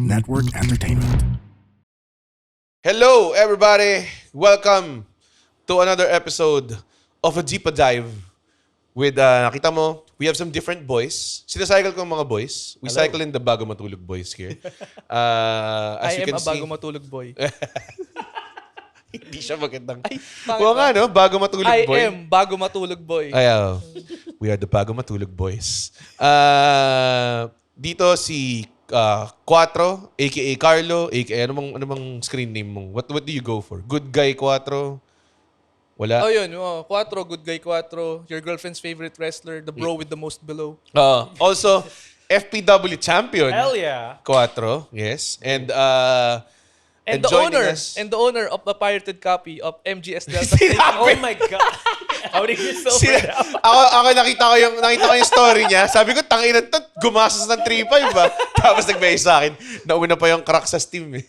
Network Entertainment. Hello, everybody! Welcome to another episode of A Deep Dive with, nakita mo, we have some different boys. Sinacycle ko ang mga boys. We cycle in the Bago Matulog boys here. As I you am can a bago see, matulog boy. hindi siya magandang. Ay, Oo nga, no? Bago Matulog I boy. am bago matulog boy. Ay, we are the Bago Matulog boys. Dito si Quatro, aka Carlo, aka ano bang screen name mo? What do you go for? Good guy Quatro? Wala? Oh, yun. Oh, Quatro, good guy Quatro. Your girlfriend's favorite wrestler, the bro with the most below. Also, FPW champion. Hell yeah. Quatro, yes. And And the joining owner, us- and the owner of the pirated copy of MGS Delta. Oh my God. How did you so ako nakita ko yung story niya. Sabi ko, tangina to, gumastos ng 3.5 ba? Tapos nag-message sa akin, nauna pa yung crack sa Steam eh.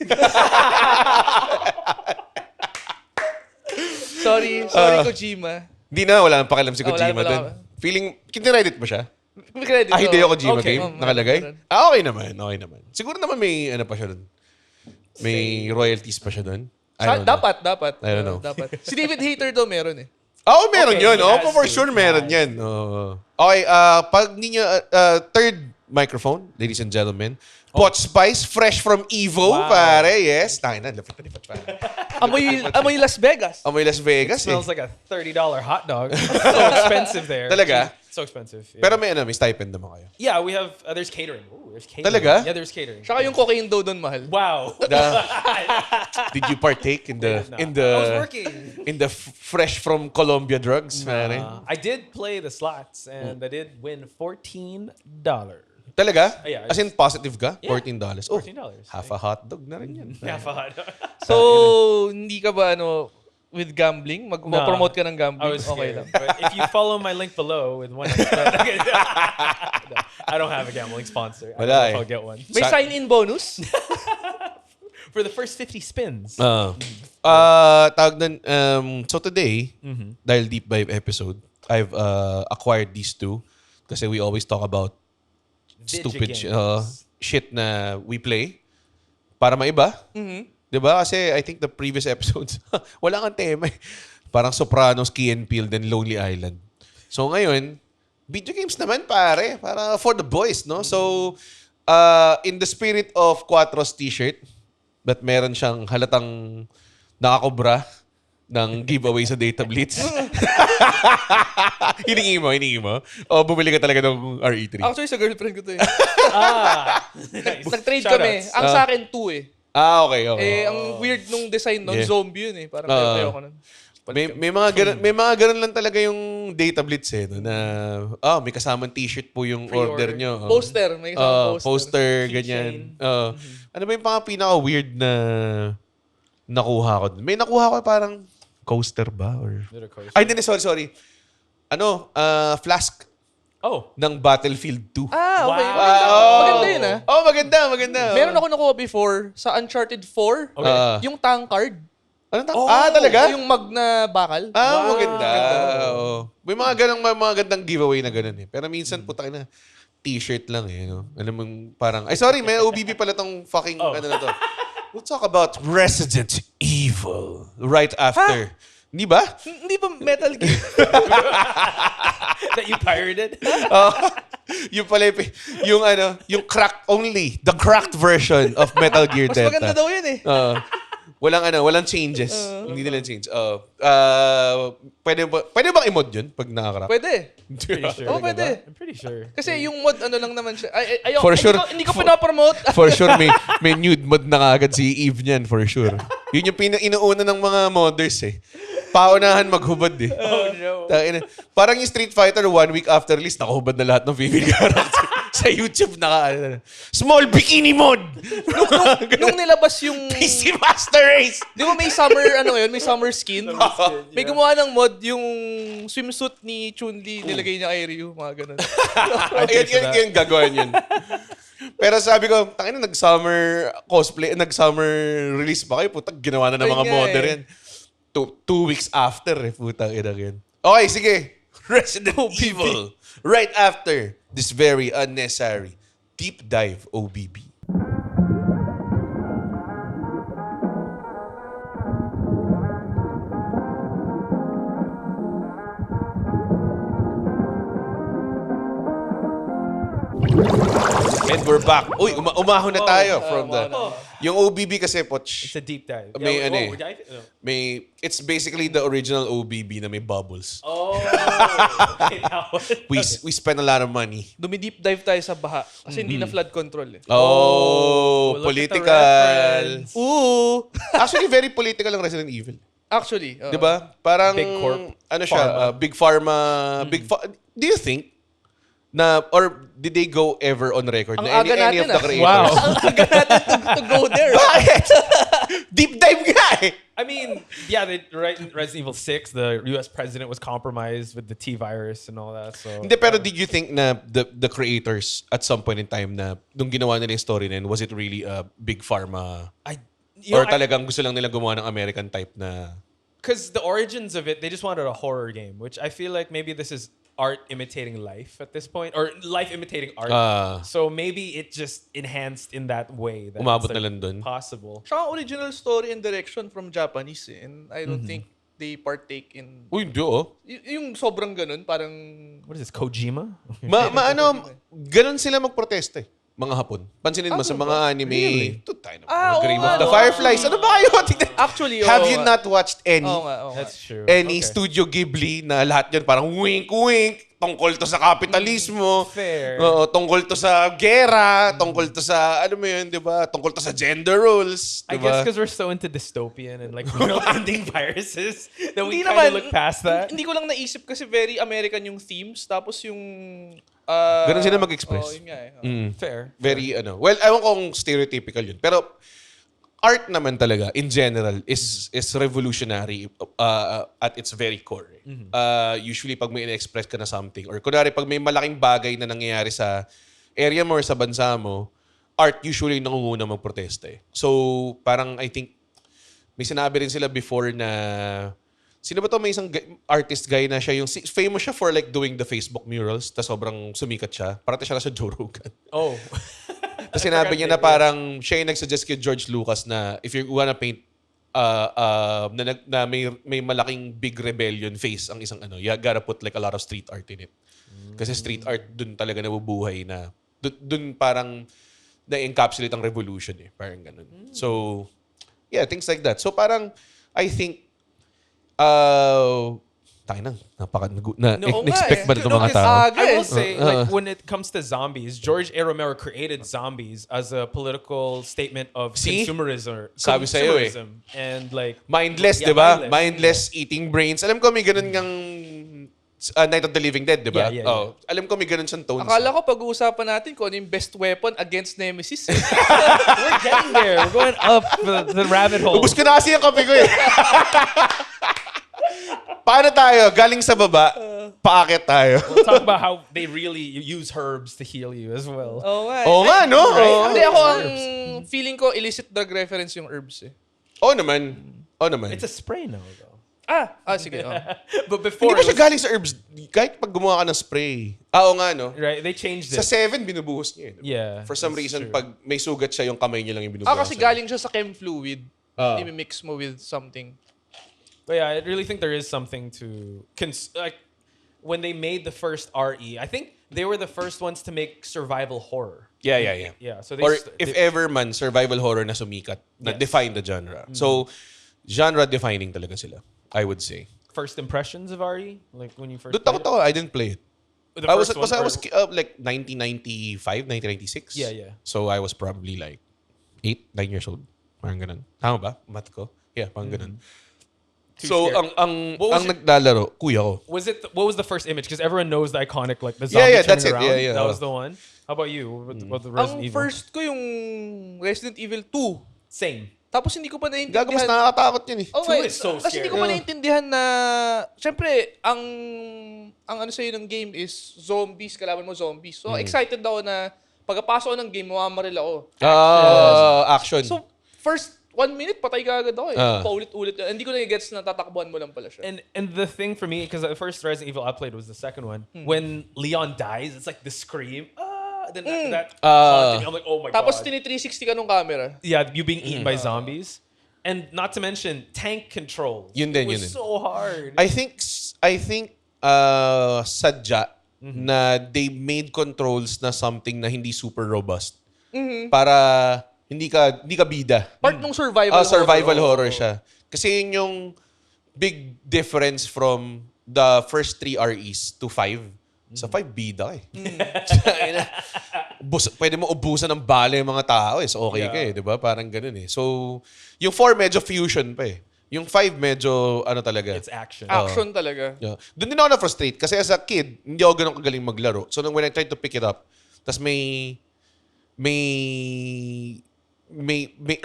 Sorry, Kojima. Hindi na, wala nang pakialam si Wala Kojima na, dun. wala. Feeling, kinreddit mo siya? May credit. Hideo Kojima Okay. game, nakalagay? Okay naman. Siguro naman may ano pa siya dun. May royalties pa siya dun. I don't know. Dapat. I don't know. Dapat. Si David Hater daw meron eh. Oo, meron Okay, yun. he Oo, has for to. sure meron He has yan. Oo. Okay, pag ninyo, third microphone, ladies and gentlemen. Pot Spice, fresh from Evo, Wow. pare. Yes. Tayo na, lapit na pare. Amoy Las Vegas. Amoy Las Vegas eh. Smells like a $30 hot dog. So expensive there. Talaga? So expensive. Yeah. Pero may stipend naman kayo. yeah, we have, there's catering. Ooh, there's catering. Talaga? Yeah, there's catering. Tsaka yung cocaine daw doon mahal. Wow. Did you partake in the I was working. in the fresh from Colombia drugs, pare? I did play the slots and I did win $14. Talaga? Yeah, As in positive ka? Yeah. $14. Oh, $14. half a hot dog na rin yan. Yeah, fine. So, hindi ka ba with gambling? Mag-promote ka ng I gambling? was Okay scared. lang. But if you follow my link below with one extra, no, I don't have a gambling sponsor. I don't Wala know if eh. I'll get one. May sign-in bonus? For the first 50 spins. Tawag nun, so today, dahil deep dive episode, I've acquired these two kasi we always talk about stupid games. shit na we play para maiba. Diba? Kasi I think the previous episodes, wala kang tema eh. Parang Sopranos, Key and Peele, then Lonely Island. So ngayon, video games naman pare. Para for the boys, no? So, in the spirit of Quatro's t-shirt, that meron siyang halatang nakakobra ng giveaway sa Data Blitz. hiningi mo? O bumili ka talaga ng RE3? Actually, sa girlfriend ko to eh. Nice. Nag-trade Shoutouts. kami. Ang sa akin, 2 eh. Okay. Ang weird nung design nun, Yeah. zombie yun eh. Parang tayo ko nun. May mga ganun lang talaga yung Data Blitz eh, no, na may kasamang t-shirt po yung order nyo. Poster. May kasama Poster, Keychain. ganyan. Ano ba yung pinaka-weird na nakuha ko? May nakuha ko parang coaster ba? Or... Little coaster. Ay, hindi, sorry. Flask Oh. ng Battlefield 2. Okay. Wow. Maganda yun ah. Oh, maganda. Meron ako nakuha before sa Uncharted 4. Okay. Yung tankard. Ano talaga? Yung mag na bakal. Wow. Maganda. Oo. May mga gandang giveaway na ganun eh. Pero minsan, putang ina, t-shirt lang eh. No? Alam mo, parang, ay sorry, may OBB pala tong fucking, ano na to. We'll talk about Resident Evil right after. Hindi ba? Hindi ba Metal Gear? That you pirated? Yung pala, yung cracked only. The cracked version of Metal Gear Mas Delta. maganda daw yun eh. Walang changes. Hindi nila change. Pwede bang i-mod yun pag nakakrap? Pwede. Pretty sure. Oo, pwede. I'm pretty sure. Kasi yung mod, ano lang naman siya. For sure. Hindi ko pinapromote. For sure, may nude mod na kagad si Eve niyan, for sure. Yun yung inuuna ng mga modders eh. Paunahan maghubad eh. Oh no. Parang yung Street Fighter, 1 week after release, nakahubad na lahat ng female character. Sa YouTube, small bikini mod! Nung nilabas yung... PC Master Race! Di ba may summer skin? May gumawa ng mod yung swimsuit ni Chun-Li, nilagay niya kay Ryu, mga ganun. Yan, gagawin yun. Pero sabi ko, tangina, nag-summer cosplay, nag-summer release ba kayo? Putang, ginawa na ng mga Ayun nga modder eh. yan. 2 weeks after eh, putang ina yan. Okay, sige. Resident Evil. Right after this very unnecessary deep dive OBB. And we're back. Uy, umahon na tayo from the... umahon Yung OBB kasi, Poch, It's a deep dive. May ano eh. we're diving? No. it's basically the original OBB na may bubbles. Oh, okay, that one. We spend a lot of money. Dumi-deep dive tayo sa baha. Kasi hindi na flood control eh. look at Oh, the political. reference. Ooh! Actually, very political ang Resident Evil. Actually. 'Di ba? Parang Big corp. ano siya, big pharma, do you think na or did they go ever on record Ang na aga any of natin, the creators? Wow. Ang aga natin to go there. Bakit? Deep dive nga eh. I mean, yeah, Resident Evil 6, the US president was compromised with the T virus and all that. So Hindi, pero did you think na the creators at some point in time na nung ginawa nila yung story na yun, was it really a big pharma? Or talagang gusto lang nila gumawa ng American type na... because the origins of it, they just wanted a horror game, which I feel like maybe this is art imitating life at this point, or life imitating art. So maybe it just enhanced in that way. That Umabot it's, na lang dun. Possible. Siya ang original story and direction from Japanese eh. And I don't think they partake in... Uy, hindi oh. Yung sobrang ganun, parang... What is this, Kojima? Ganun sila magprotesta eh. Mga Hapon. Pansinin mo sa mga anime. Ito tayo na. Grave of the Fireflies. Ano ba kayo? Tignan. Actually, Have you not watched any? Oo nga. That's true. Any Okay. Studio Ghibli na lahat yan parang wink-wink, tungkol to sa kapitalismo, Fair. oo, tungkol to sa gera, tungkol to sa, ano mo yun, di ba? Tungkol to sa gender roles, I di guess ba? because we're so into dystopian and like world-ending viruses that we Hindi kind naman. of look past that. Hindi ko lang naisip kasi very American yung themes. Tapos yung... Ganun sila mag-express. yun nga eh. Fair. Very, well, ewan kong stereotypical yun. Pero, art naman talaga, in general, is revolutionary at its very core. Usually, pag may in-express ka na something, or kunwari, pag may malaking bagay na nangyayari sa area mo or sa bansa mo, art usually nangunguna magprotesta eh. So, parang I think, may sinabi rin sila before na, sino ba to? May isang artist guy na siya, yung famous siya for like doing the Facebook murals, tas sobrang sumikat siya. Parang siya na sa Joe Rogan. Oh. Tapos sinabi niya na parang siya yung nagsuggest kay George Lucas na if you wanna paint na may malaking big rebellion face ang isang ano, you gotta put like a lot of street art in it. Kasi street art dun talaga nabubuhay na dun parang na-encapsulate ang revolution eh. Parang ganun. So, yeah, things like that. So parang, I think, tayo na, expect ba ito mga tao? I will say, like, when it comes to zombies, George A. Romero created zombies as a political statement of See? consumerism. Sabi sa'yo eh. And like... Mindless, Yeah, di ba? mindless. Mindless eating brains. Alam ko may ganun ngang Night of the Living Dead, di ba? Yeah. Oh, alam ko may ganun siyang tones. Akala ko pag-uusapan natin kung ano yung best weapon against Nemesis. We're getting there. We're going up the rabbit hole. Ubus ko na kasi yung kape ko eh. Paano tayo? Galing sa baba, paakit tayo. We'll talk about how they really use herbs to heal you as well. Oo nga. Oo nga, no? Oo. Hindi ako ang feeling ko illicit drug reference yung herbs eh. Oo naman. Oo naman. It's a spray now, though. Sige. But Hindi before, ba it siya was, galing sa herbs? Kahit pag gumawa ka ng spray. Oo nga, no? right? They changed Sa it. 7, binubuhos niya. Eh. Yeah, For some that's reason, true. pag may sugat siya, yung kamay niya lang yung binubuhos. Kasi galing siya sa chem fluid. I-mix mo with something. But yeah, I really think there is something to like when they made the first RE. I think they were the first ones to make survival horror. Yeah. Yeah, so they Or if ever man, survival horror na sumikat, na Yes. define the genre. So, genre-defining talaga sila, I would say. First impressions of RE, like when you first. Doon ako played I didn't play it. it? The I was, first one, I or- was like 1995, 1996. Yeah. So I was probably like 8, 9 years old. Parang ganun. Tama ba? Math ko? Yeah, parang ganun. Too So, scared. What was ang naglalaro, kuya ko. Was it? What was the first image? Because everyone knows the iconic like the zombie Yeah, that's turning it. around. Yeah. That was the one. How about you? What the Resident Ang Evil? first ko yung Resident Evil 2. Same. Tapos hindi ko pa Gago, mas naiintindihan. nakakatakot yun eh. Oh, Two is so Kasi hindi ko scary. pa naiintindihan na... Siyempre, ang ano sa'yo ng game is zombies, kalaban mo zombies. So, excited ako na pagkapasok ko ng game, mamamaril ako. Action. So, first 1 minute, patay ka agad ako eh. Ah. Paulit-ulit. Hindi ko na-gets na tatakbuhan mo lang pala siya. And the thing for me, because the first Resident Evil I played was the second one. When Leon dies, it's like the scream. Then that haunting. I'm like, oh my Tapos, god. tini-360 ka nung camera. Yeah, you being eaten by zombies. And not to mention tank controls. Yun din, It was yun din. so hard. I think sadya na they made controls na something na hindi super robust. Para hindi ka bida. Part ng survival Survival horror. horror siya. Kasi yun yung big difference from the first 3 REs to 5. Sa 5, bida eh. Pwede mo ubusan ng bala yung mga tao eh. So okay ka eh, di ba? Parang ganun eh. So, yung 4 medyo fusion pa eh. Yung 5 medyo ano talaga. It's action. Action talaga. Yeah. Doon din ako na-frustrate kasi as a kid, hindi ako ganun kagaling maglaro. So when I tried to pick it up, tas may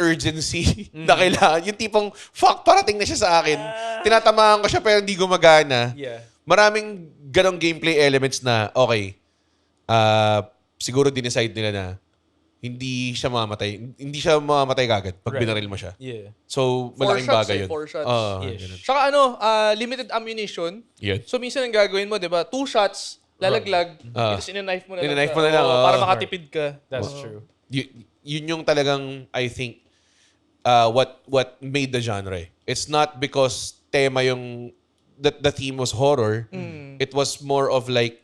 urgency na kailangan. Yung tipong, fuck, parating na siya sa akin. Tinatamaan ko siya pero hindi gumagana. Yeah. Maraming ganong gameplay elements na, okay, siguro dinecide nila na hindi siya mamamatay kagad pag binaril mo siya. Yeah. So, 4 malaking shots bagay eh, yun. 4 shots. Ish. Ganun. Tsaka limited ammunition. Yun. So minsan ang gagawin mo, 'di ba? 2 shots, lalaglag, tapos ina-knife mo na lang. Ina-knife mo na lang, para makatipid ka. That's true. Yun yung talagang, I think, what made the genre. It's not because tema yung the theme was horror. It was more of like,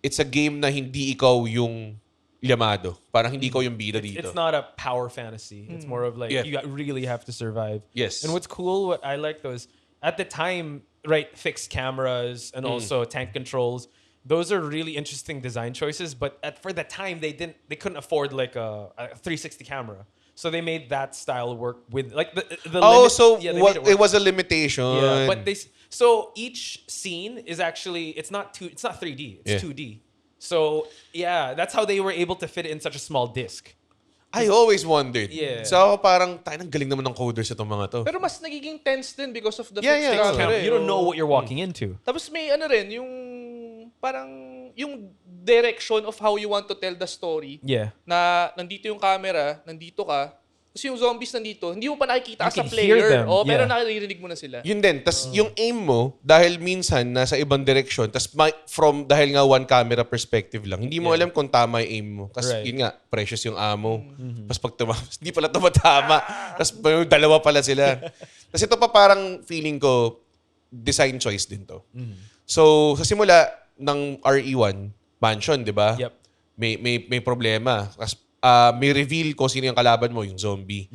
it's a game na hindi ikaw yung llamado. Parang hindi ikaw yung bida dito. It's not a power fantasy. It's more of like you really have to survive. Yes. And what's cool, what I like though is at the time, right, fixed cameras and also tank controls. Those are really interesting design choices. But for the time, they couldn't afford like a 360 camera. So they made that style work with like the it was a limitation. Yeah, but so each scene is actually it's not 3D, it's 2D. So yeah, that's how they were able to fit it in such a small disc. I always wondered. Yeah. So parang, tayo galing naman ng coders itong mga to. Pero mas nagiging tense din because of the Yeah, fixed yeah. camera. You don't know what you're walking into. Tapos may ano rin, yung parang yung direction of how you want to tell the story. Yeah. Na nandito yung camera, nandito ka, tapos yung zombies nandito, hindi mo pa nakikita You sa can hear player. them, Pero yeah. naririnig mo na sila. Yun din. Tas yung aim mo, dahil minsan nasa ibang direction, tas dahil nga one camera perspective lang, hindi mo alam kung tama yung aim mo. Kasi Right. yun nga, precious yung ammo. Tas pag hindi pala tumatama. Tas dalawa pala sila. Tas ito pa parang feeling ko, design choice din to. So, sa simula ng RE1, mansion, di ba? Yep. May problema. Tapos may reveal kung sino yung kalaban mo, yung zombie.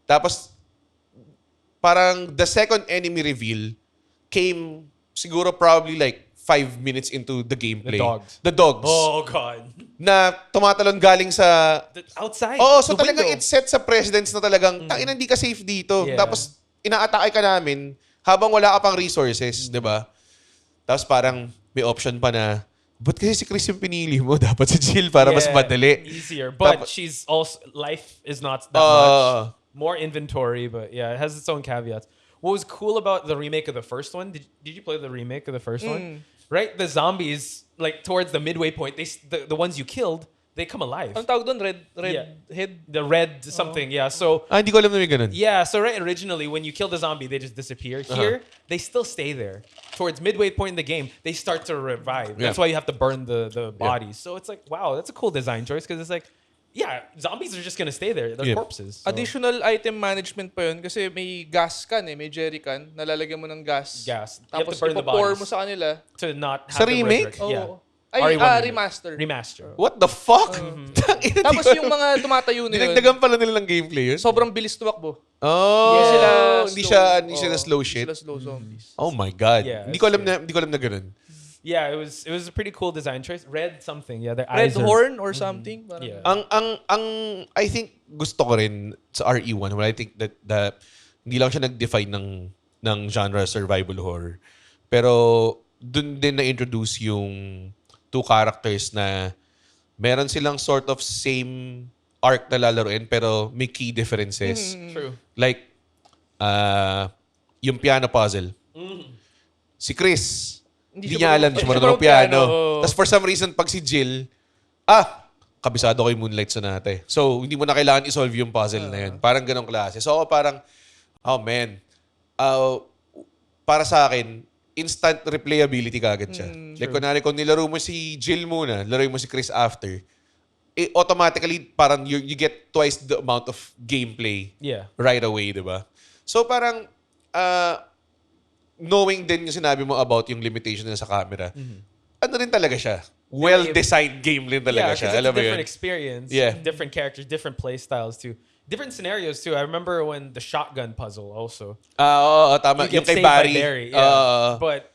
Tapos, parang the second enemy reveal came siguro probably like 5 minutes into the gameplay. dogs. The dogs. Oh god. Na tumatalon galing sa... Outside. Oo, so the talagang window. it sets sa precedence na talagang, tangina, hindi ka safe dito. Yeah. Tapos, inaatake ka namin habang wala ka pang resources, di ba? Tapos parang may option pa na, ba't kasi si Chris yung pinili mo? Dapat si Jill para mas madali. Easier. But she's also life is not that much. More inventory, but yeah, it has its own caveats. What was cool about the remake of the first one? Did you play the remake of the first one? Right? The zombies, like towards the midway point, the ones you killed, they come alive. Anong tawag doon? Red Yeah. head? The red something, yeah. So Hindi ko alam na may ganun. yeah, so right originally when you kill the zombie, they just disappear. Here, they still stay there. Towards midway point in the game, they start to revive. That's Yeah. why you have to burn the bodies. So it's like, wow, that's a cool design choice because it's like, yeah, zombies are just gonna stay there. They're Yeah. corpses. So. Additional item management pa yun kasi may gas can may jerry can, nalalagyan mo ng gas. Gas. You have Tapos to burn the ipo-pour bodies. mo sa kanila. To not have Sa them remake? resurrect. Yeah. Ay, RE1 remake. remaster. Remaster. What the fuck? Tangina, Tapos di ko yung alam. mga tumatayo na yun, Dinagdagan pala nila ng gameplay yun? sobrang bilis tumakbo. Oh, hindi sila slow Hindi shit. sila slow zombies. Oh my God. Yeah, Hindi ko alam na ganun. Yeah, it was a pretty cool design choice. Red something. Yeah, their Red eyes are- horn or something. Parang, Yeah. Ang I think gusto ko rin sa RE1, well, I think that hindi lang siya nag-define ng genre survival horror. Pero dun din na-introduce yung 2 characters na meron silang sort of same arc na lalaroin pero may key differences. True. Like, yung piano puzzle. Si Chris, hindi niya alam, siya marunong piano. Tapos for some reason, pag si Jill, kabisado ko yung Moonlight Sonata. So, hindi mo na kailangan isolve yung puzzle na yun. Parang ganong klase. So, ako parang, oh man, para sa akin, instant replayability kagad siya. Like, kunwari, kung nilaro mo si Jill muna, laruin mo si Chris after, automatically, parang you get twice the amount of gameplay Yeah. right away, di ba? So, parang, knowing din yung sinabi mo about yung limitation na sa camera, ano rin talaga siya. Well-designed game rin talaga Yeah, siya. because it's Alam a mo different yun? experience. Yeah. Different characters, different play styles too. Different scenarios too. I remember when the shotgun puzzle also. Oo, tama. You Yung get kay saved by Barry. Barry. Yeah. But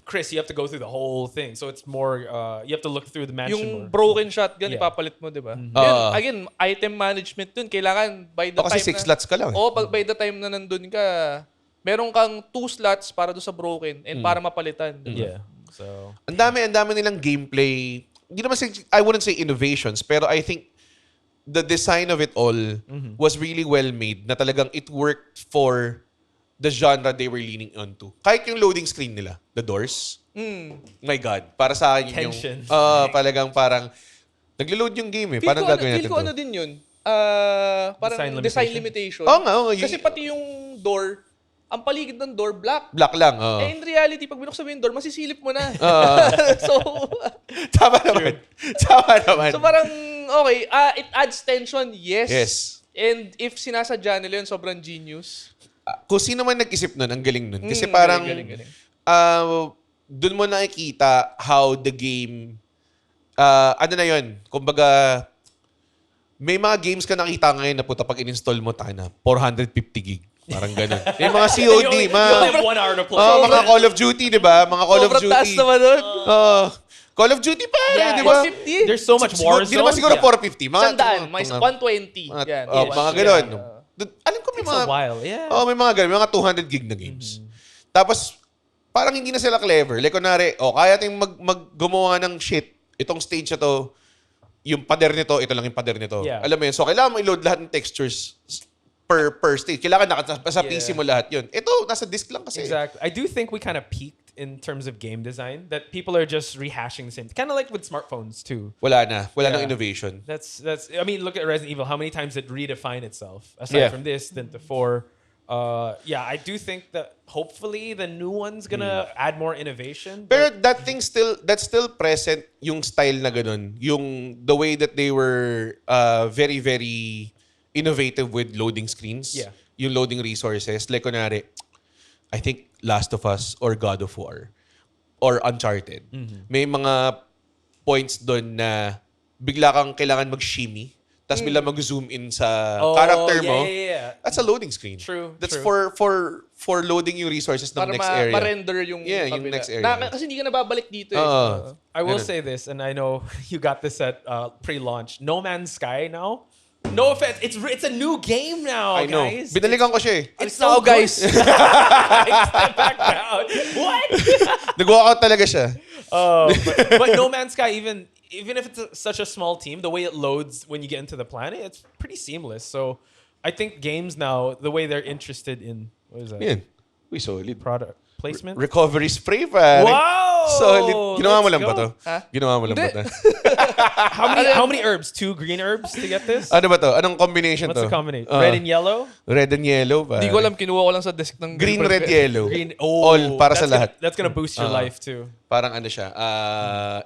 Chris, you have to go through the whole thing. So it's more, you have to look through the mansion Yung more. broken shotgun, Yeah. ipapalit mo, di ba? Oo. Again, item management dun. Kailangan by the kasi time 6 slots ka lang. by the time na nandun ka, meron kang 2 slots para doon sa broken and para mapalitan. Di ba? Yeah. So Ang dami nilang gameplay. Hindi naman I wouldn't say innovations, pero I think the design of it all was really well made na talagang it worked for the genre they were leaning onto. Kahit yung loading screen nila, the doors. My God. Para sa akin yun Tension. talagang parang naglo-load yung game eh. Paano gagawin natin Feel ko to? ano din yun. Parang Design design limitation. Oo nga. Kasi pati yung door, ang paligid ng door, black. Black lang. Oo. Eh, in reality, pag binuksan mo yung door, masisilip mo na. so, Tama naman. Tama naman. so parang, okay, it adds tension, yes. Yes. And if sinasadya nila yun, sobrang genius. Kung sino man nag-isip nun, ang galing nun. Kasi Galing, parang, galing. dun mo nakikita how the game, ano na yun, kumbaga, may mga games ka nakita ngayon na puta pag in-install mo, na 450 gig. Parang ganun. Yung mga COD, you only have 1 hour to play. mga Call of Duty, di ba? Mga Call of Sobrang taas Duty. naman nun. Call of Duty pa, Yeah, di ba? 450? There's so much Di naman siguro Yeah. 450. Mga, Sandaan, may 120. Yan. mga ganun. Alam ko may It's mga, a while. Yeah. may mga ganun, mga 200 gig na games. Tapos, parang hindi na sila clever. Like, kunwari, kaya tayong gumawa ng shit. Itong stage na to, yung pader nito, ito lang yung pader nito. Yeah. Alam mo yun? So, kailangan mo i-load lahat ng textures per stage. Kailangan sa PC mo lahat yun. Ito, nasa disk lang kasi. Exactly. I do think we kind of peaked in terms of game design. That people are just rehashing the same. Kind of like with smartphones too. Wala na. Wala Yeah. nang innovation. That's. I mean, look at Resident Evil. How many times did it redefine itself? Aside from this, then the 4. Yeah, I do think that hopefully the new one's gonna add more innovation. Pero that's still present yung style na ganun. Yung the way that they were very, very innovative with loading screens. Yeah. Yung loading resources. Like, kunwari, I think Last of Us or God of War or Uncharted. May mga points doon na bigla kang kailangan mag-shimmy tapos bigla mag-zoom in sa character mo. Yeah. That's a loading screen. True, That's true. for loading yung resources ng Para next area. ma-render yung Yung kabila. next area. Kasi hindi ka nababalik dito eh. I will Ganun. say this, and I know you got this at pre-launch. No Man's Sky now. No offense, it's a new game now, I know. guys. Binalikan ko siya eh. It's now, guys. Step back down. What? Nag-walkout talaga siya. But No Man's Sky, even if it's such a small team, the way it loads when you get into the planet, it's pretty seamless. So I think games now, the way they're interested in what is that? Yan. Uy, solid. Product placement. Recovery spray, pare. Wow! Solid. Ginawa mo Let's lang ba go. to? Ha? Ginawa mo lang ba to? How many herbs? 2 green herbs to get this? Ano ba to? Anong combination What's to? the combination? Red and yellow? Red and yellow, pare. Hindi ko alam, kinuha ko lang sa desk ng Green, girlfriend red, ko. yellow. Green. All para sa that's lahat. That's gonna boost your life too. Parang ano siya,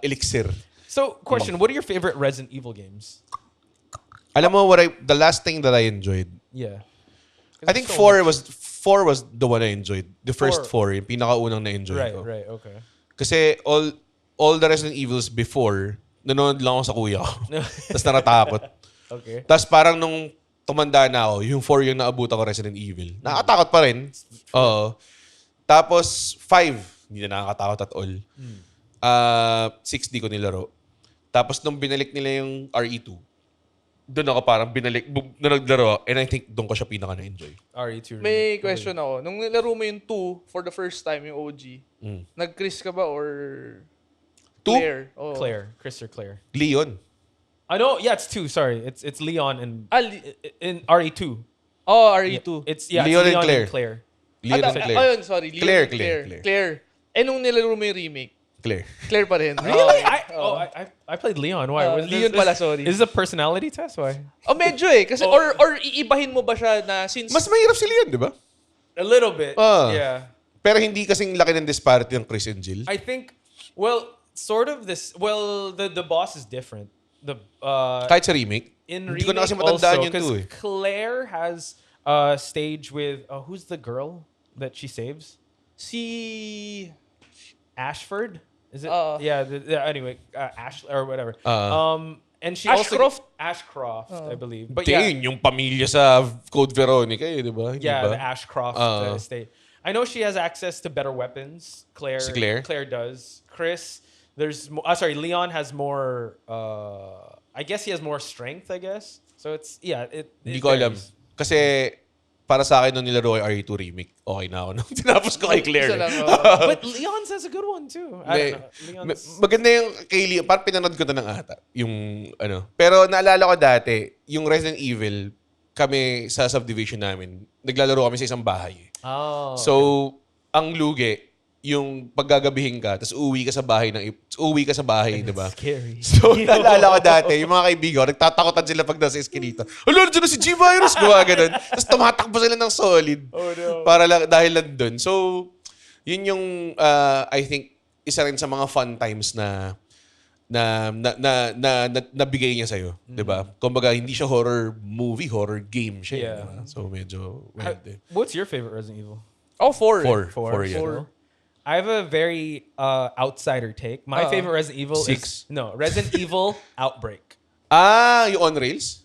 elixir. So, question: what are your favorite Resident Evil games? Alam mo, the last thing that I enjoyed, Yeah. I think 4 was the one I enjoyed. The first 4, yung pinakaunang na-enjoy Right. ko. Right. Okay. Kasi all the Resident Evils before, nanonood lang ako sa kuya ko. Tapos natatakot. Okay. Tapos parang nung tumanda na ako, yung 4 yung naabutan ko Resident Evil. Nakakatakot pa rin. Oo. Tapos 5, hindi na nakakatakot at all. 6 di ko nilaro. Tapos nung binalik nila yung RE2, doon ako parang na naglaro ako, and I think doon ko siya pinaka na-enjoy. RE2. May question ako. Nung nilaro mo yung 2 for the first time, yung OG, nag-Chris ka ba or 2? Claire? Oh. Claire. Chris or Claire. Leon. I know. Yeah, it's 2. Sorry, it's Leon and in RE2. Oh, RE2. It's Leon and Leon Claire. Ah, Leon and Claire. Ayun, sorry. Leon Claire, and Claire. Eh, nung nilaro mo yung remake, Claire. Claire pa rin. Really? Oh. I played Leon. Why? Leon pala, sorry. Is this a personality test? Why? Oh, medyo eh. Kasi, or iibahin mo ba siya na since... Mas mahirap si Leon, di ba? A little bit. Ah. Yeah. Pero hindi kasing laki ng disparity ng Chris and Jill. I think. Well, sort of this. Well, the boss is different. The Kahit sa remake. in Hindi ko na kasi remake matandaan also, yun too eh. Claire has a stage with who's the girl that she saves? Si... Ashford. Is it? Uh. Anyway, Ash or whatever. And she Ashcroft? also Ashcroft, I believe. But Tingin, yung pamilya sa Code Veronica di ba? Hindi yeah, ba? the Ashcroft estate. I know she has access to better weapons. Claire. Si Claire? Claire does. Chris, Leon has more. I guess he has more strength. I guess. So it's Hindi ko alam. varies. Kasi para sa akin nung nilaro yung RE2 remake, okay na ako. Nung tinapos ko kay Claire. Isa lang, But Leon's has a good one too. I don't know. Leon's. Maganda yung kay Leon. Parang pinanood ko na ng ata. Yung ano. Pero naalala ko dati, yung Resident Evil, kami sa subdivision namin, naglalaro kami sa isang bahay. Oh. So, ang lugi, yung paggagabihin ka, tapos uwi ka sa bahay, di ba? Scary. So, naalala ko dati, yung mga kaibigan ko, nagtatakotan sila pag nasa eskinita. Alo, nandiyan na si G-Virus! Gawa ganun. Tapos tumatakbo sila ng solid. Oh no. Para lang, dahil lang dun. So, yun yung, I think, isa rin sa mga fun times na nabigay niya sa'yo. Di ba? Kumbaga, hindi siya horror movie, horror game siya. Yeah. Diba? So, medyo weird eh. What's your favorite Resident Evil? Oh, 4. Four, yeah. Four. I have a very outsider take. My favorite Resident Evil Six. is Resident Evil Outbreak. Yung on rails?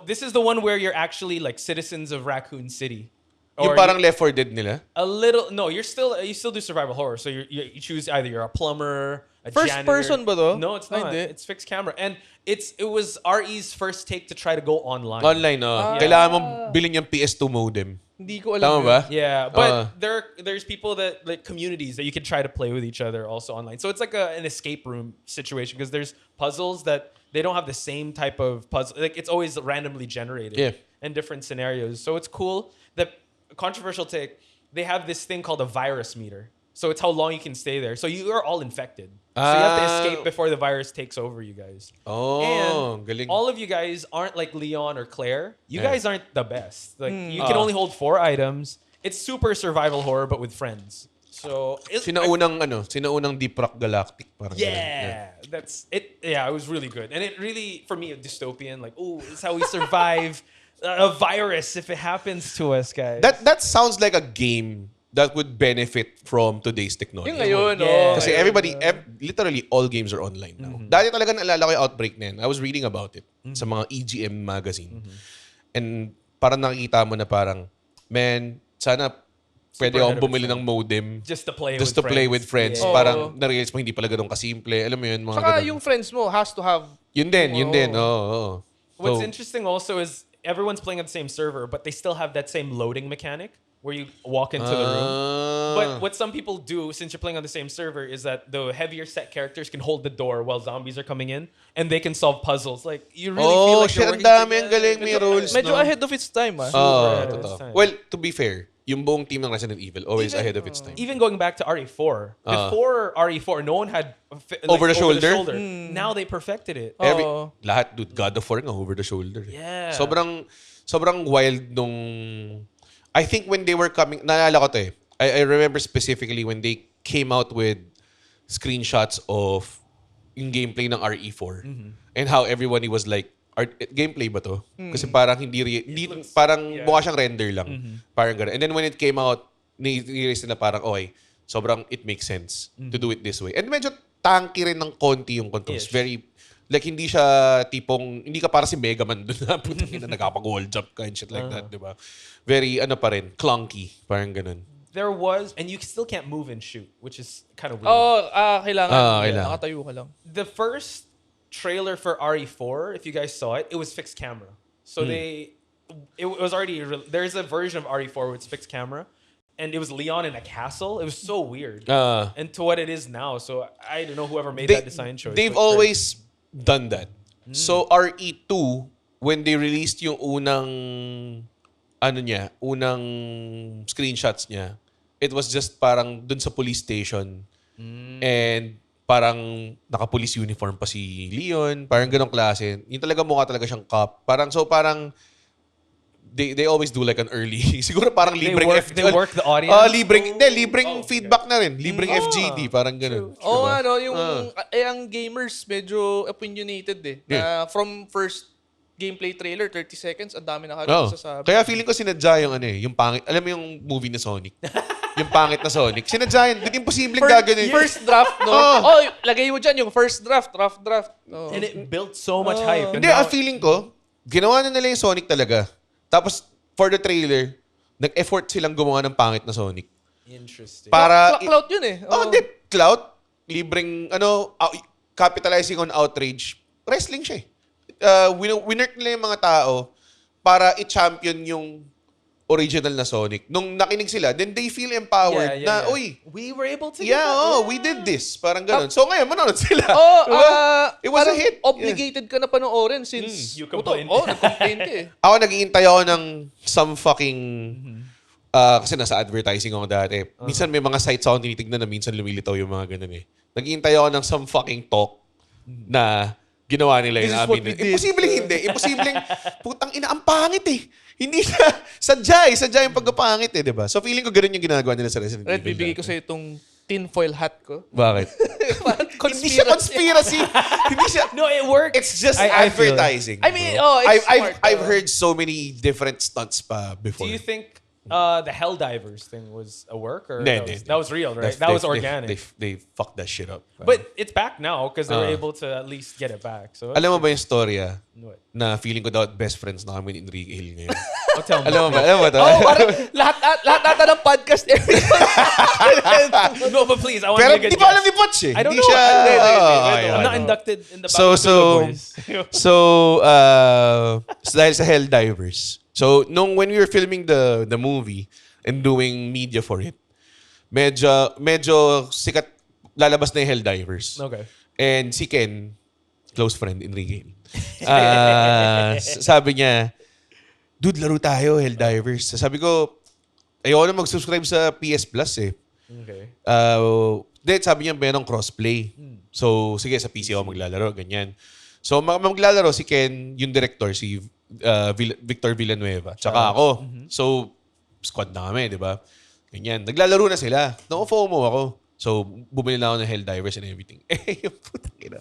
This is the one where you're actually like citizens of Raccoon City. Yung parang Left 4 Dead nila? A little. No, you still do survival horror. So you choose either you're a plumber, a First janitor. person ba to? No, it's not. Hindi. It's fixed camera, and it was RE's first take to try to go online. Online, no? Kailangan mong bilhin yung PS2 modem. Hindi ko alam. Tama yun. ba? Yeah, but there's people that like communities that you can try to play with each other also online. So it's like an escape room situation because there's puzzles that they don't have the same type of puzzle. Like it's always randomly generated in different scenarios. So it's cool. The controversial take, they have this thing called a virus meter. So it's how long you can stay there. So you are all infected. So you have to escape before the virus takes over you guys. Oh, And galing. all of you guys aren't like Leon or Claire. You guys aren't the best. Like you can only hold 4 items. It's super survival horror but with friends. So sinaunang Deep Rock Galactic. Parang yeah, that's it. Yeah, it was really good, and it really for me a dystopian. Like, oh, it's how we survive a virus if it happens to us, guys. That sounds like a game that would benefit from today's technology. Yung ngayon, Yeah. Kasi literally all games are online now. Dati talaga naalala ko yung Outbreak na yan. I was reading about it sa mga EGM magazine. And parang nakikita mo na parang, man, sana pwede akong bumili ng modem just to play with friends. Yeah. Parang na-realize mo hindi pala ganun kasimple. Alam mo yun, mga Saka ganun. yung friends mo has to have... Yun din. Oo. What's So, interesting also is everyone's playing on the same server, but they still have that same loading mechanic where you walk into the room. But what some people do, since you're playing on the same server, is that the heavier set characters can hold the door while zombies are coming in, and they can solve puzzles. Like you really feel like you're shit, ang working dami, ang together. galing, may rules, Medyo no? ahead of its time, ah. ahead of its Totoo. time. Well, to be fair, yung buong team ng Resident Evil, always ahead of its time. Even going back to RE4, before RE4, no one had Over the shoulder? Now they perfected it. Lahat, dude, God of War nga over the shoulder. Yeah. Sobrang wild nung... I think when they were coming... Naalala ko to eh. I remember specifically when they came out with screenshots of yung gameplay ng RE4 and how everybody was like, gameplay ba to? Kasi parang parang mukha siyang render lang. Parang gano'n. And then when it came out, ni-realize nila parang, okay, sobrang it makes sense to do it this way. And medyo tanky rin ng konti yung controls. Very, like hindi siya tipong, hindi ka para si Mega Man doon na putang ina, nagkapag-wall jump ka and shit like that, di ba? Very, pa rin, clunky. Parang ganun. There was, and you still can't move and shoot, which is kind of weird. Kailangan. kailangan. Nakatayo ka lang. The first trailer for RE4, if you guys saw it, it was fixed camera. So it was already, there's a version of RE4 where it's fixed camera. And it was Leon in a castle. It was so weird. And to what it is now. So I don't know whoever made that design choice. They've but always done that. So RE2, when they released yung unang screenshots niya, it was just parang dun sa police station. And parang naka-police uniform pa si Leon. Parang ganong klase. Yung talaga mukha talaga siyang cop. Parang they always do like an early. Siguro parang libreng FGD. They work the audience? Libreng feedback na rin. Libreng FGD. Parang ganun. Oo, yung ang gamers medyo opinionated eh. Na from first gameplay trailer, 30 seconds, ang dami na kagad sasabi. Kaya feeling ko sinadya yung yung pangit. Alam mo yung movie na Sonic? yung pangit na Sonic. Sinadya yun. Imposibleng gagawin. First draft, no? Oh. Lagay mo dyan yung first draft, rough draft. Oh. And it built so much hype. And Hindi, now- ang feeling ko, ginawa na nila yung Sonic talaga. Tapos, for the trailer, nag-effort silang gumawa ng pangit na Sonic. Interesting. Para... Clout yun eh. Oh, hindi. Clout. Libreng, capitalizing on outrage. Wrestling siya eh. Winner nila yung mga tao para i-champion yung original na Sonic. Nung nakinig sila, then they feel empowered na, uy, we were able to get that. we did this. Parang ganun. So ngayon, manonood sila. Diba? It was a parang hit. Obligated ka na panoorin since... You complained. nag-complain ka eh. Ako naghihintay ako ng some fucking... kasi nasa advertising ako dati. Minsan may mga sites ako tinitignan na minsan lumilitaw yung mga ganun eh. Naghihintay ako ng some fucking talk na ginawa nila yung This is what amin. we did. Imposibleng hindi. Imposibleng, putang ina, ang pangit eh. Hindi siya, sadya yung pagkapangit eh, di ba? So feeling ko ganun yung ginagawa nila sa Resident Red, Evil. bibigay ko sa'yo itong tinfoil hat ko. Bakit? Parang Hindi siya conspiracy. Hindi siya, No, it worked. it's just I feel it. advertising. I mean, bro. it's smart. I've heard so many different stunts pa before. Do you think the Helldivers thing was a work or that was real, right? That was organic. They fucked that shit up. But it's back now because they were able to at least get it back. So Alam mo ba yung storya What? na feeling ko daw best friends na kami ni Enrique Hill ngayon? Oh, tell me. Alam mo ba? Alam mo ba? Oh, parang lahat ata ng podcast episode. No, but please, I want Pero to get di pa alam ni Potch eh. I don't Hindi know. siya... I'm not inducted in the So dahil sa Helldivers. So, when we were filming the movie and doing media for it, medyo sikat, lalabas na yung Helldivers. Okay. And si Ken, close friend, Enrique, sabi niya, dude, laro tayo, Helldivers. Sabi ko, ayoko na mag-subscribe sa PS Plus eh. Okay. Then sabi niya, merong crossplay. So, sige, sa PC ako maglalaro, ganyan. So, maglalaro si Ken, yung director, si Victor Villanueva. Tsaka ako. So, squad na kami, di ba? Ganyan. Naglalaro na sila. Nako-FOMO ako. So, bumili na ako ng Helldivers and everything. Yung putang ina.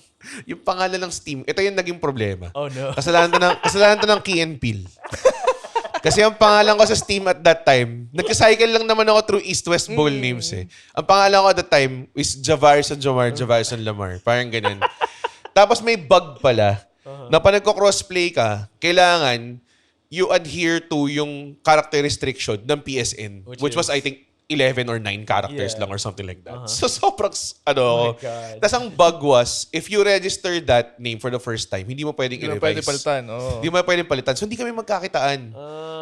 Yung pangalan ng Steam, ito yung naging problema. Oh, no. Kasalanan to ng Key and Peele. Kasi ang pangalan ko sa Steam at that time, nagka-cycle lang naman ako through East-West Bowl names eh. Ang pangalan ko at that time is Javarson Jomar, Javarson Lamar. Parang ganun. Tapos may bug pala na pa nagko-crossplay ka, kailangan you adhere to yung character restriction ng PSN, which was, I think, 11 or 9 characters lang or something like that. So, sobrang, Oh my God. tas ang bug was, if you register that name for the first time, hindi mo pwedeng Hindi mo i-revise. pwede palitan. Oh. Hindi mo pwedeng palitan. So, hindi kami magkakitaan.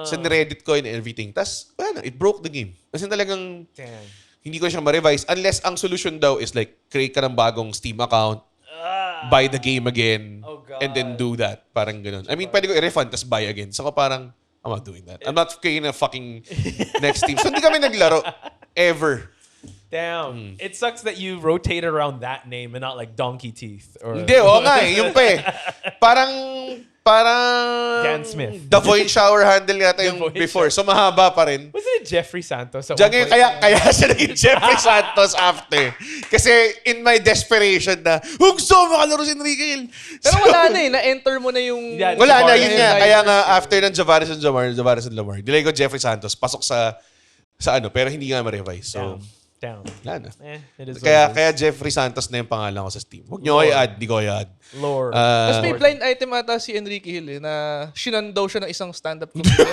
Sa Reddit ko and everything. Tas, well, it broke the game. Kasi talagang, Damn. hindi ko siya ma-revise. Unless ang solution daw is like, create ka ng bagong Steam account, buy the game again, Oh, God. and then do that. Parang ganun. I mean, pwede ko i-refund, tas buy again. So, parang, I'm not doing that. I'm not creating a fucking next team. So, hindi kami naglaro. Ever. Damn. It sucks that you rotate around that name and not like Donkey Teeth or Hindi, oo nga eh. Yung pa eh. Parang Dan Smith. The Void Shower handle yata yung Void before. So, mahaba pa rin. Wasn't it Jeffrey Santos? At Diyan one ngayon, point? kaya siya naging Jeffrey Santos after. Kasi in my desperation na, gusto mo makalaro si Enrique Hill. Pero wala na eh. Na-enter mo na yung... Yeah, Wala na, Javaris yun and nga. Lamar. Kaya nga, after ng Javaris and Lamar, nilagay ko Jeffrey Santos, pasok sa ano, pero hindi nga ma-revise. So, Down. wala na. It is Kaya Jeffrey Santos na yung pangalan ko sa Steam. Huwag nyo ko i-add, di ko i-add. Lord. Tapos may blind item ata si Enrique Hill eh, na shinan daw siya ng isang stand-up comedian.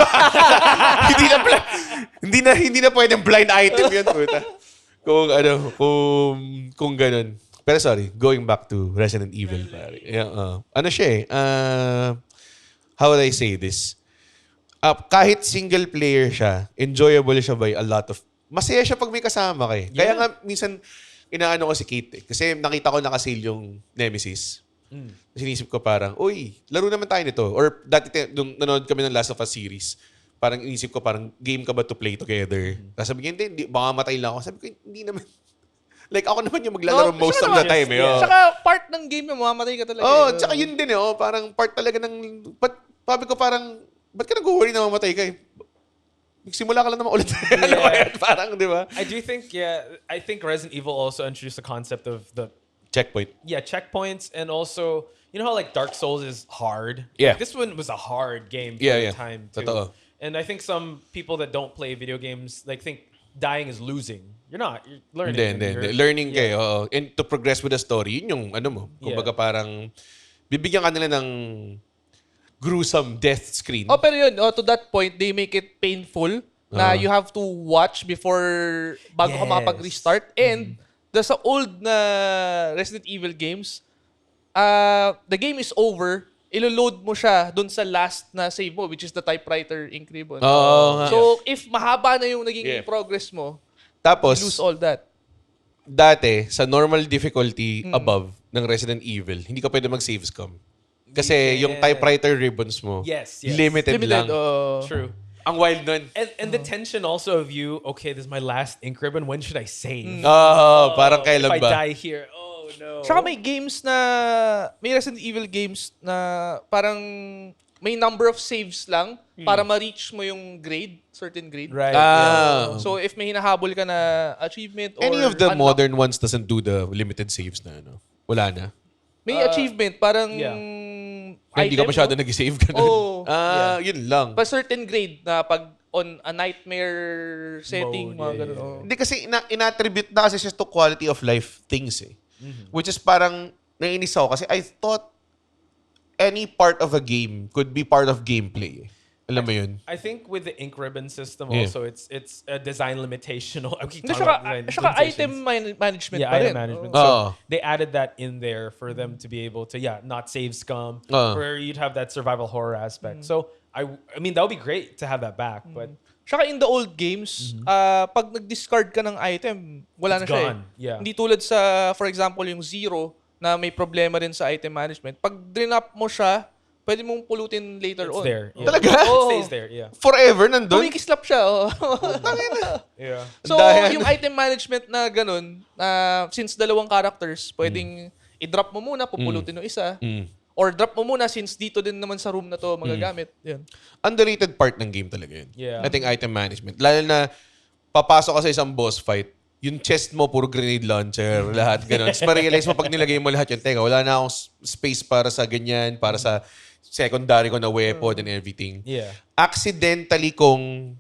hindi na pwedeng blind item yun, puta. Kung ganun. Pero sorry, going back to Resident Evil. Pare. Yeah, ano siya eh, how would I say this? Kahit single player siya, enjoyable siya by a lot of... Masaya siya pag may kasama ka eh. Kaya nga minsan, inaano ko si Kate eh. Kasi nakita ko nakasale yung Nemesis. Sinisip ko parang, uy, laro naman tayo nito. Or dati, nung nanonood kami ng Last of Us series, parang inisip ko parang, game ka ba to play together? Tapos sabi ko, hindi, baka matay lang ako. Sabi ko, hindi naman. Like, ako naman yung maglalaro most of the time. Eh, Saka part ng game yung mamamatay ka talaga. oh, tsaka yun din eh. Oh, parang part talaga ng... Sabi ko parang, ba't ka nag-worry na mamatay ka eh? Simula ka lang naman ulit. Ano ba yan? Parang, di ba? I do think, I think Resident Evil also introduced the concept of the Checkpoint. checkpoints, and also, you know how like Dark Souls is hard? Yeah. Like, this one was a hard game for Yeah, the yeah. time too. Totoo. And I think some people that don't play video games like think dying is losing. You're not. You're learning. Hindi. Learning kayo. Oo. And to progress with the story, yun yung ano mo. Kumbaga parang bibigyan ka nila ng gruesome death screen. Oh, pero yun, to that point, they make it painful na you have to watch before bago ka makapag-restart. And sa old na Resident Evil games, the game is over, ilo-load mo siya dun sa last na save mo, which is the typewriter ink ribbon. So, if mahaba na yung naging progress mo, Tapos, you lose all that. dati, sa normal difficulty above ng Resident Evil, hindi ka pwede mag-save scum. Kasi yung typewriter ribbons mo, Yes. limited lang. True. Ang wild nun. And the tension also of you, okay, this is my last ink ribbon. When should I save? Parang If kailan I ba? die here, oh no. Tsaka may games na, may Resident Evil games na parang may number of saves lang para ma-reach mo yung grade, certain grade. Right. So if may hinahabol ka na achievement or Any of the unlock, modern ones doesn't do the limited saves na ano. Wala na. may achievement, parang Hindi ka item, masyado no? nag-save ka Oo. Yun lang. Pa certain grade na pag on a nightmare setting, Mode, mga ganun. Oh. Hindi kasi inattribute na kasi siya to quality of life things eh. Which is parang naiinis ako kasi I thought any part of a game could be part of gameplay eh. Alam mo yun? I think with the ink ribbon system Yeah. also, it's a design limitation. I keep Hindi, talking about design saka item limitations. management Yeah, pa rin. item management. Oh. Oh. So they added that in there for them to be able to, not save scum, Oh. where you'd have that survival horror aspect. So I mean, that would be great to have that back, but Tsaka in the old games, pag nag-discard ka ng item, wala It's na siya gone. eh. Yeah. Hindi tulad sa, for example, yung Zero, na may problema rin sa item management. Pag drinap mo siya, pwede mong pulutin later it's on. there. Yeah. Talaga? It stays there, yeah. Forever nandun? Kumikislap siya. Oh. Yeah. So, Dayan. yung item management na ganun, since dalawang characters, pwedeng i-drop mo muna, pupulutin yung isa. Or drop mo muna since dito din naman sa room na to magagamit. Yun. Underrated part ng game talaga yun. Yeah. I think item management. Lalo na papasok ka sa isang boss fight, yung chest mo puro grenade launcher, lahat ganun. Tapos ma-realize mo pag nilagay mo lahat yun, teka, wala na akong space para sa ganyan, para sa secondary ko na weapon and everything. Yeah. Accidentally kong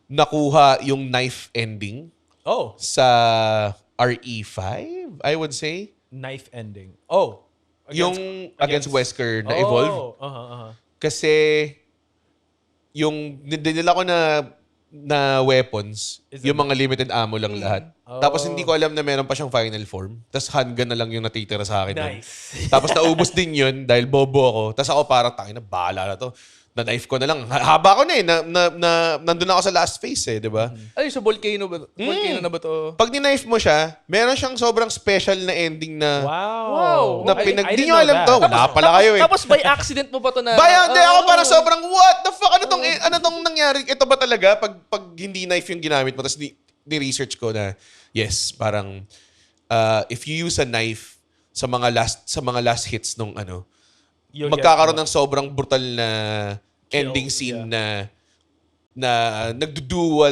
nakuha yung knife ending Oh, sa RE5, I would say. knife ending. Oh. Yung against Wesker na Evolve. Kasi yung dinila ko na weapons, Is yung mga limited ammo lang lahat. Tapos hindi ko alam na meron pa siyang final form. Tapos handgun na lang yung natitira sa akin. Nice. Tapos naubos din yun dahil bobo ako. Tapos ako parang tangina, bahala na to. Na-knife ko na lang. Haba ko na eh. Nandun ako sa last phase eh, di ba? Ay, so volcano ba? Volcano na ba to? Pag ni-knife mo siya, meron siyang sobrang special na ending na Wow. na I di didn't nyo know alam that. to. Wala pala kayo eh. Tapos by accident mo pa to na... Bayan, di ako parang sobrang, what the fuck? Ano tong nangyari? Ito ba talaga? Pag hindi knife yung ginamit mo, tapos ni-research ko na, yes, parang, if you use a knife sa mga last hits nung ano, You'll magkakaroon get- ng sobrang brutal na Kill, ending scene na nagdudual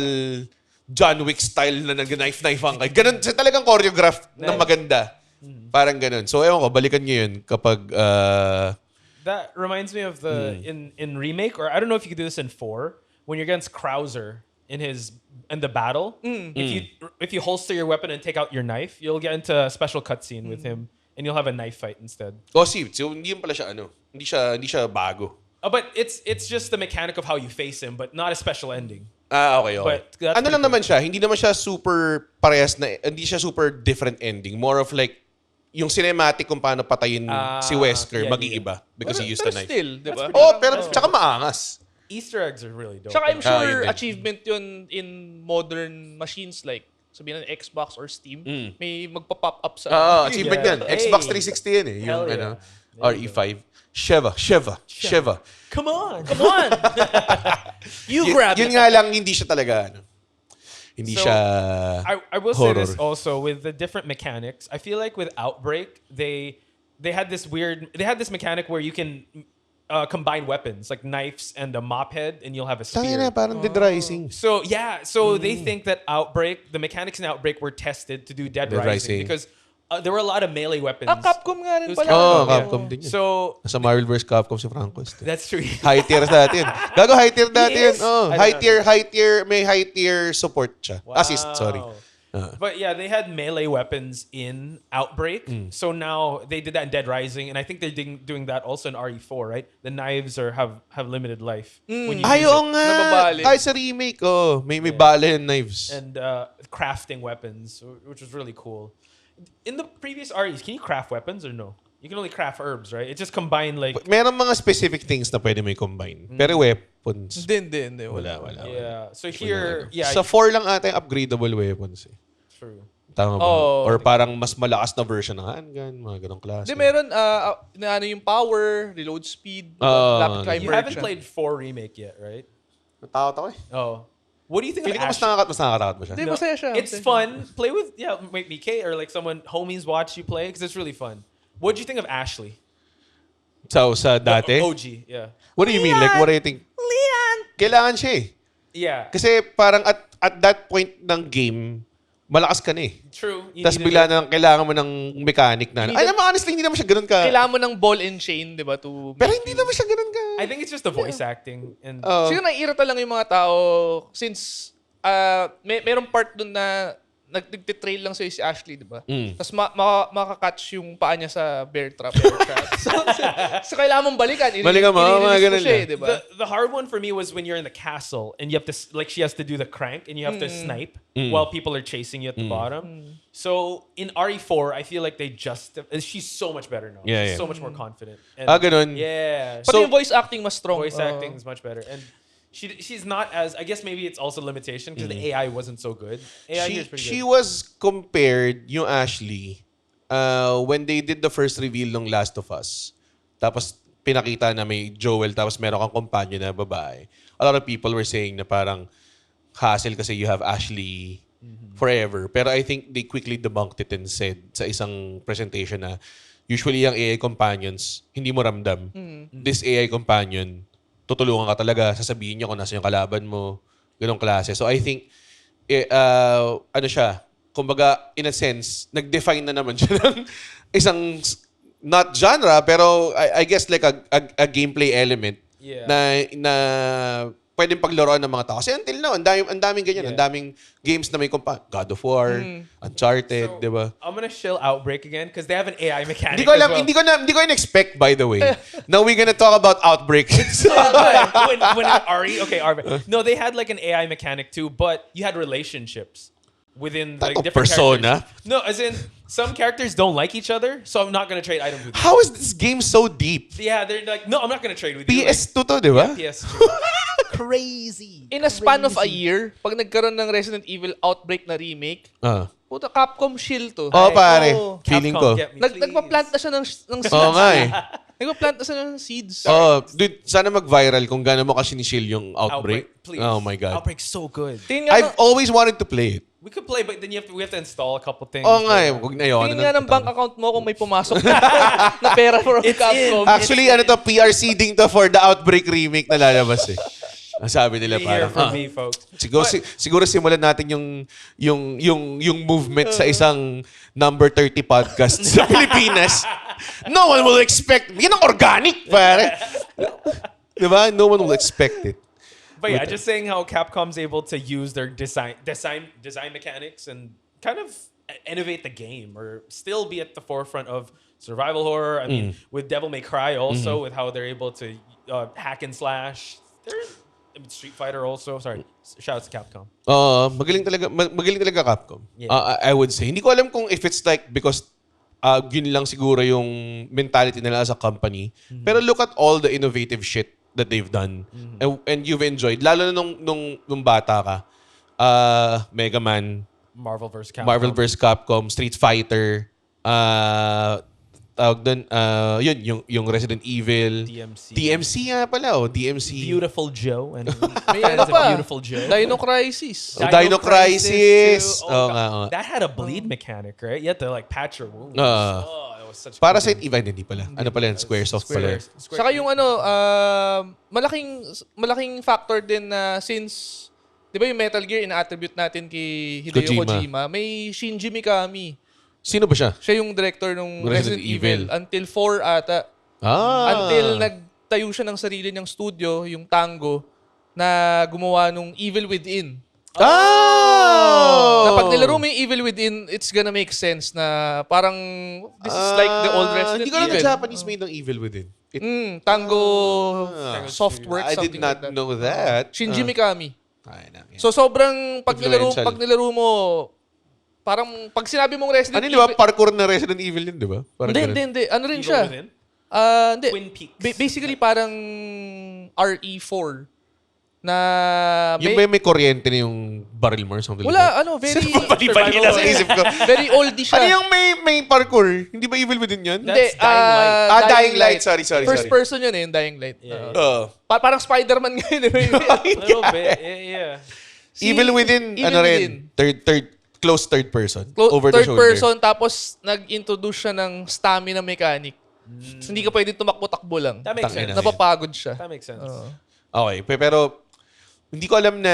John Wick style na nag-knife-knifean ka. Ganun, talagang choreographed na maganda. Parang ganun. So, ewan ko, balikan nyo yun kapag... That reminds me of the in remake, or I don't know if you could do this in 4, when you're against Krauser in the battle. If you holster your weapon and take out your knife, you'll get into a special cutscene with him, and you'll have a knife fight instead. so hindi yun pala siya, hindi siya bago. But it's just the mechanic of how you face him, but not a special ending. Okay. But that's Ano lang pretty naman siya, hindi naman siya super parehas na, hindi siya super different ending. More of like, yung cinematic kung paano patayin si Wesker, yeah, mag-iiba because he used a knife. Still, di ba? Oh, pero tsaka maangas. Easter eggs are really dope. Tsaka I'm yun sure din. achievement yun in modern machines like sabihin ng Xbox or Steam, may magpa-pop up sa... Achievement Yeah. yan. Xbox Hey. 360 yan eh. Yung Hell yeah. RE5. Sheva. Come on. Come on! You grab Yun it! nga lang, hindi siya talaga, hindi So, siya I will say horror. this also with the different mechanics. I feel like with Outbreak, they had this mechanic where you can combine weapons like knives and a mop head, and you'll have a Tangina na, spear. parang Dead Rising. So yeah, they think that the mechanics in Outbreak were tested to do Dead Dead Rising Rising. because there were a lot of melee weapons. Capcom nga rin It was pala. Capcom din yun. So Nasa Marvel vs. Capcom si Franco. that's true. High tier dati yun. Gago, high tier dati He yun. is? Oh, I don't high tier, may high tier support siya. Assist, sorry. But yeah, they had melee weapons in Outbreak. So now they did that in Dead Rising, and I think they're doing that also in RE4, right? The knives have limited life when you use Ayaw it. nga. Nababali. Kahit sa remake, may bala yung knives. And crafting weapons, which was really cool. In the previous REs, can you craft weapons or no? You can only craft herbs, right? It just combined like Meron mga specific things na pwede may combine. Pero weapons, Hindi. wala. yeah. So here, yeah, Sa 4 lang ata yung upgradable weapons eh. true. Tama ba? Oh. Or parang mas malakas na version ng handgun, mga ganong klase. Hindi, meron na ano yung power, reload speed, rapid fire You haven't version. played 4 remake yet, right? Natakot ako eh. Oh, what do you think Feeling of ko Ash? mas nakakatakot ba siya? Hindi, masaya siya. It's fun. Play with maybe Kate or like someone homies watch you play because it's really fun. What do you think of Ashley? Sa dati? OG, yeah. What do you mean? Like, what do you think? Leon! Kailangan siya eh. Yeah, Kasi parang at that point ng game, malakas ka na eh. true. You Tapos needed bigla it. na kailangan mo ng mechanic na. You Ay needed- naman, honestly, hindi naman siya ganun ka. Kailangan mo ng ball and chain, di ba? Pero hindi naman siya ganun ka. I think it's just the voice acting and Oo. Siguro naiirita lang yung mga tao since merong part dun na nagtitrail lang sa'yo si Ashley, di ba? Tapos makakatch yung paa niya sa bear trap. So kailangan mong balikan. Balikan mo, mga I-release ganun siya, lang. di ba? the hard one for me was when you're in the castle and you have to like she has to do the crank and you have to snipe while people are chasing you at the bottom. So in RE4, I feel like she's so much better now. Yeah, yeah. So much more confident. And Ganun. Yeah. Pati yung voice acting mas strong. voice acting is much better. And she's not as, I guess maybe it's also limitation because the AI wasn't so good. AI here is pretty She good. was compared, yung Ashley, when they did the first reveal ng Last of Us. Tapos pinakita na may Joel, tapos meron kang companion na babae. A lot of people were saying na parang hassle kasi you have Ashley forever. Pero I think they quickly debunked it and said sa isang presentation na usually yung AI companions, hindi mo ramdam. This AI companion, tutulungan ka talaga, sasabihin niya kung nasa yung kalaban mo, ganong klase. So I think, ano siya, kumbaga, in a sense, nag-define na naman siya ng isang, not genre, pero I guess like a gameplay element Yeah. na pwedeng paglaruan ng mga tao. Kasi until now, ang daming ganyan. Ang daming games na may God of War, Uncharted, So, di ba? I'm gonna shill Outbreak again because they have an AI mechanic. Hindi ko alam, as well. hindi ko in-expect, by the way. Now we're gonna talk about Outbreak. when RE, okay, RE. No, they had like an AI mechanic too, but you had relationships within like Tato different persona? characters. No, as in some characters don't like each other, so I'm not gonna trade items with you. How is this game so deep? Yeah, they're like, no, I'm not gonna trade with you. PS2 to, di ba? Like, PS2. Crazy. In a span of a year, pag nagkaroon ng Resident Evil Outbreak na remake, puta, Capcom shield to. Oo, pare. Oo. Feeling Capcom, ko. get me, please. Nagpa-plant na siya ng seeds. Oo nga eh. Nagpa-plant na siya ng seeds. Dude, sana mag-viral kung gano'n mo kasi-shield yung Outbreak. please. Oh my God. Outbreak's so good. Tingin nga, I've always wanted to play it. We could play, but then we have to install a couple things. Oo nga eh. Huwag na yun. tingin nga ng bank account mo kung may pumasok na pera from It's Capcom. in. Actually, ano to, PR seeding to for the Outbreak remake na lalabas eh. Ang sabi nila You hear parang, from me, folks. siguro simulan natin yung movement sa isang number 30 podcast sa Pilipinas. No one will expect. Yan ang organic, pare. Diba? No one will expect it. But yeah, just saying how Capcom's able to use their design mechanics and kind of innovate the game or still be at the forefront of survival horror. I mean, with Devil May Cry also, with how they're able to hack and slash. Street Fighter also. Sorry, shout out to Capcom. Magaling talaga Capcom. Yeah. I would say. Hindi ko alam kung if it's like because yun lang siguro yung mentality nila as a company. Pero look at all the innovative shit that they've done. And you've enjoyed. Lalo na nung bata ka. Mega Man, Marvel vs. Capcom. Marvel vs. Capcom, Street Fighter, tawag doon, yun, yung Resident Evil. DMC. DMC nga pala, DMC. Beautiful Joe. And May fans ano of pa, Beautiful Joe. Dino Crisis. Dino Crisis. too. Oo God. nga, oo. That had a bleed mechanic, right? You had to like patch your wounds. Ah. That was such a Parasite Event, hindi pala. Ano pala yan? Squaresoft pala. Saka yung ano, malaking factor din na since, di ba yung Metal Gear, ina-attribute natin kay Hideo Kojima. Kojima, may Shinji Mikami. Sino ba siya? Siya yung director ng Resident Resident Evil. Evil. Until 4 ata. Until nagtayo siya ng sarili niyang studio, yung Tango, na gumawa nung Evil Within. Na pag nilaro mo yung Evil Within, it's gonna make sense na parang this is like the old Resident Hindi ko alam Evil. na Japanese made ng Evil Within. Tango Softworks, I something did not like that. know that. Shinji Mikami. Ay, naki. So sobrang pag Influential. nilaro mo, parang pag sinabi mong Resident Ano, di ba? Parkour na Resident Evil yun, di ba? Parang ganun. Hindi. Ano rin Evil siya? Within? Hindi. Twin Peaks. Basically, parang RE4 na Yung may kuryente na yung barrel mo or something like wala, very Bali-bali na sa isip ko. very oldie siya. Ano yung may parkour? Hindi ba Evil Within yun? Hindi, That's Dying Light. Sorry. First person yun yung Dying Light. Yeah. Parang Spider-Man ngayon. A little bit. Yeah. Evil Within, Evil ano Within. rin? Close third person. Over the Third shoulder. person, tapos nag-introduce siya ng stamina mechanic. So, hindi ka pwede tumakbo-takbo lang. That makes Tangina. sense. Napapagod siya. That makes sense. Okay, pero hindi ko alam na...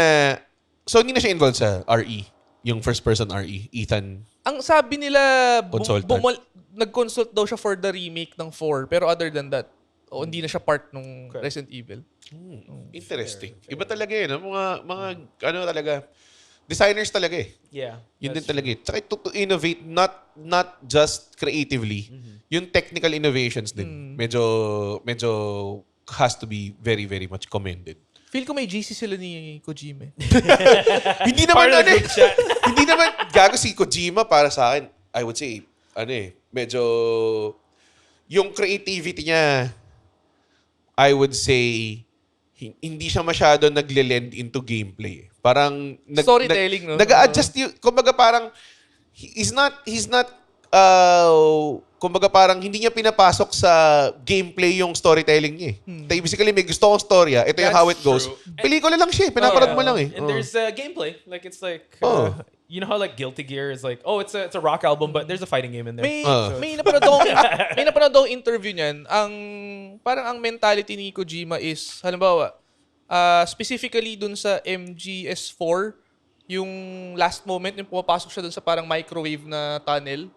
So, hindi na siya involved sa RE. Yung first person RE. Ethan. Ang sabi nila, Consultant. nag-consult daw siya for the remake ng 4. Pero other than that, hindi na siya part ng Resident Evil. Interesting. Iba talaga yun. Mga ano talaga, designers talaga eh. Yeah. Yun din talaga eh. Tsaka to innovate, not just creatively. Yung technical innovations din. Medyo has to be very, very much commended. Feel ko may GC sila ni Kojima. Hindi naman Part of the group chat. hindi naman gago si Kojima para sa akin. I would say, medyo yung creativity niya, I would say, hindi siya masyado nagle-lend into gameplay. Parang Storytelling, no? Nag-a-adjust yung, kumbaga parang he's not kumbaga parang hindi niya pinapasok sa gameplay yung storytelling niya eh. Basically, may gusto kong storya. Ito yung That's how it goes. true. Pelikula lang siya eh. Pinapanood mo lang eh. And there's gameplay. Like it's like you know how like Guilty Gear is like, oh, it's a rock album, but there's a fighting game in there. May napanood akong interview niyan. Parang ang mentality ni Kojima is, halimbawa, specifically dun sa MGS4, yung last moment, yung pumapasok siya dun sa parang microwave na tunnel.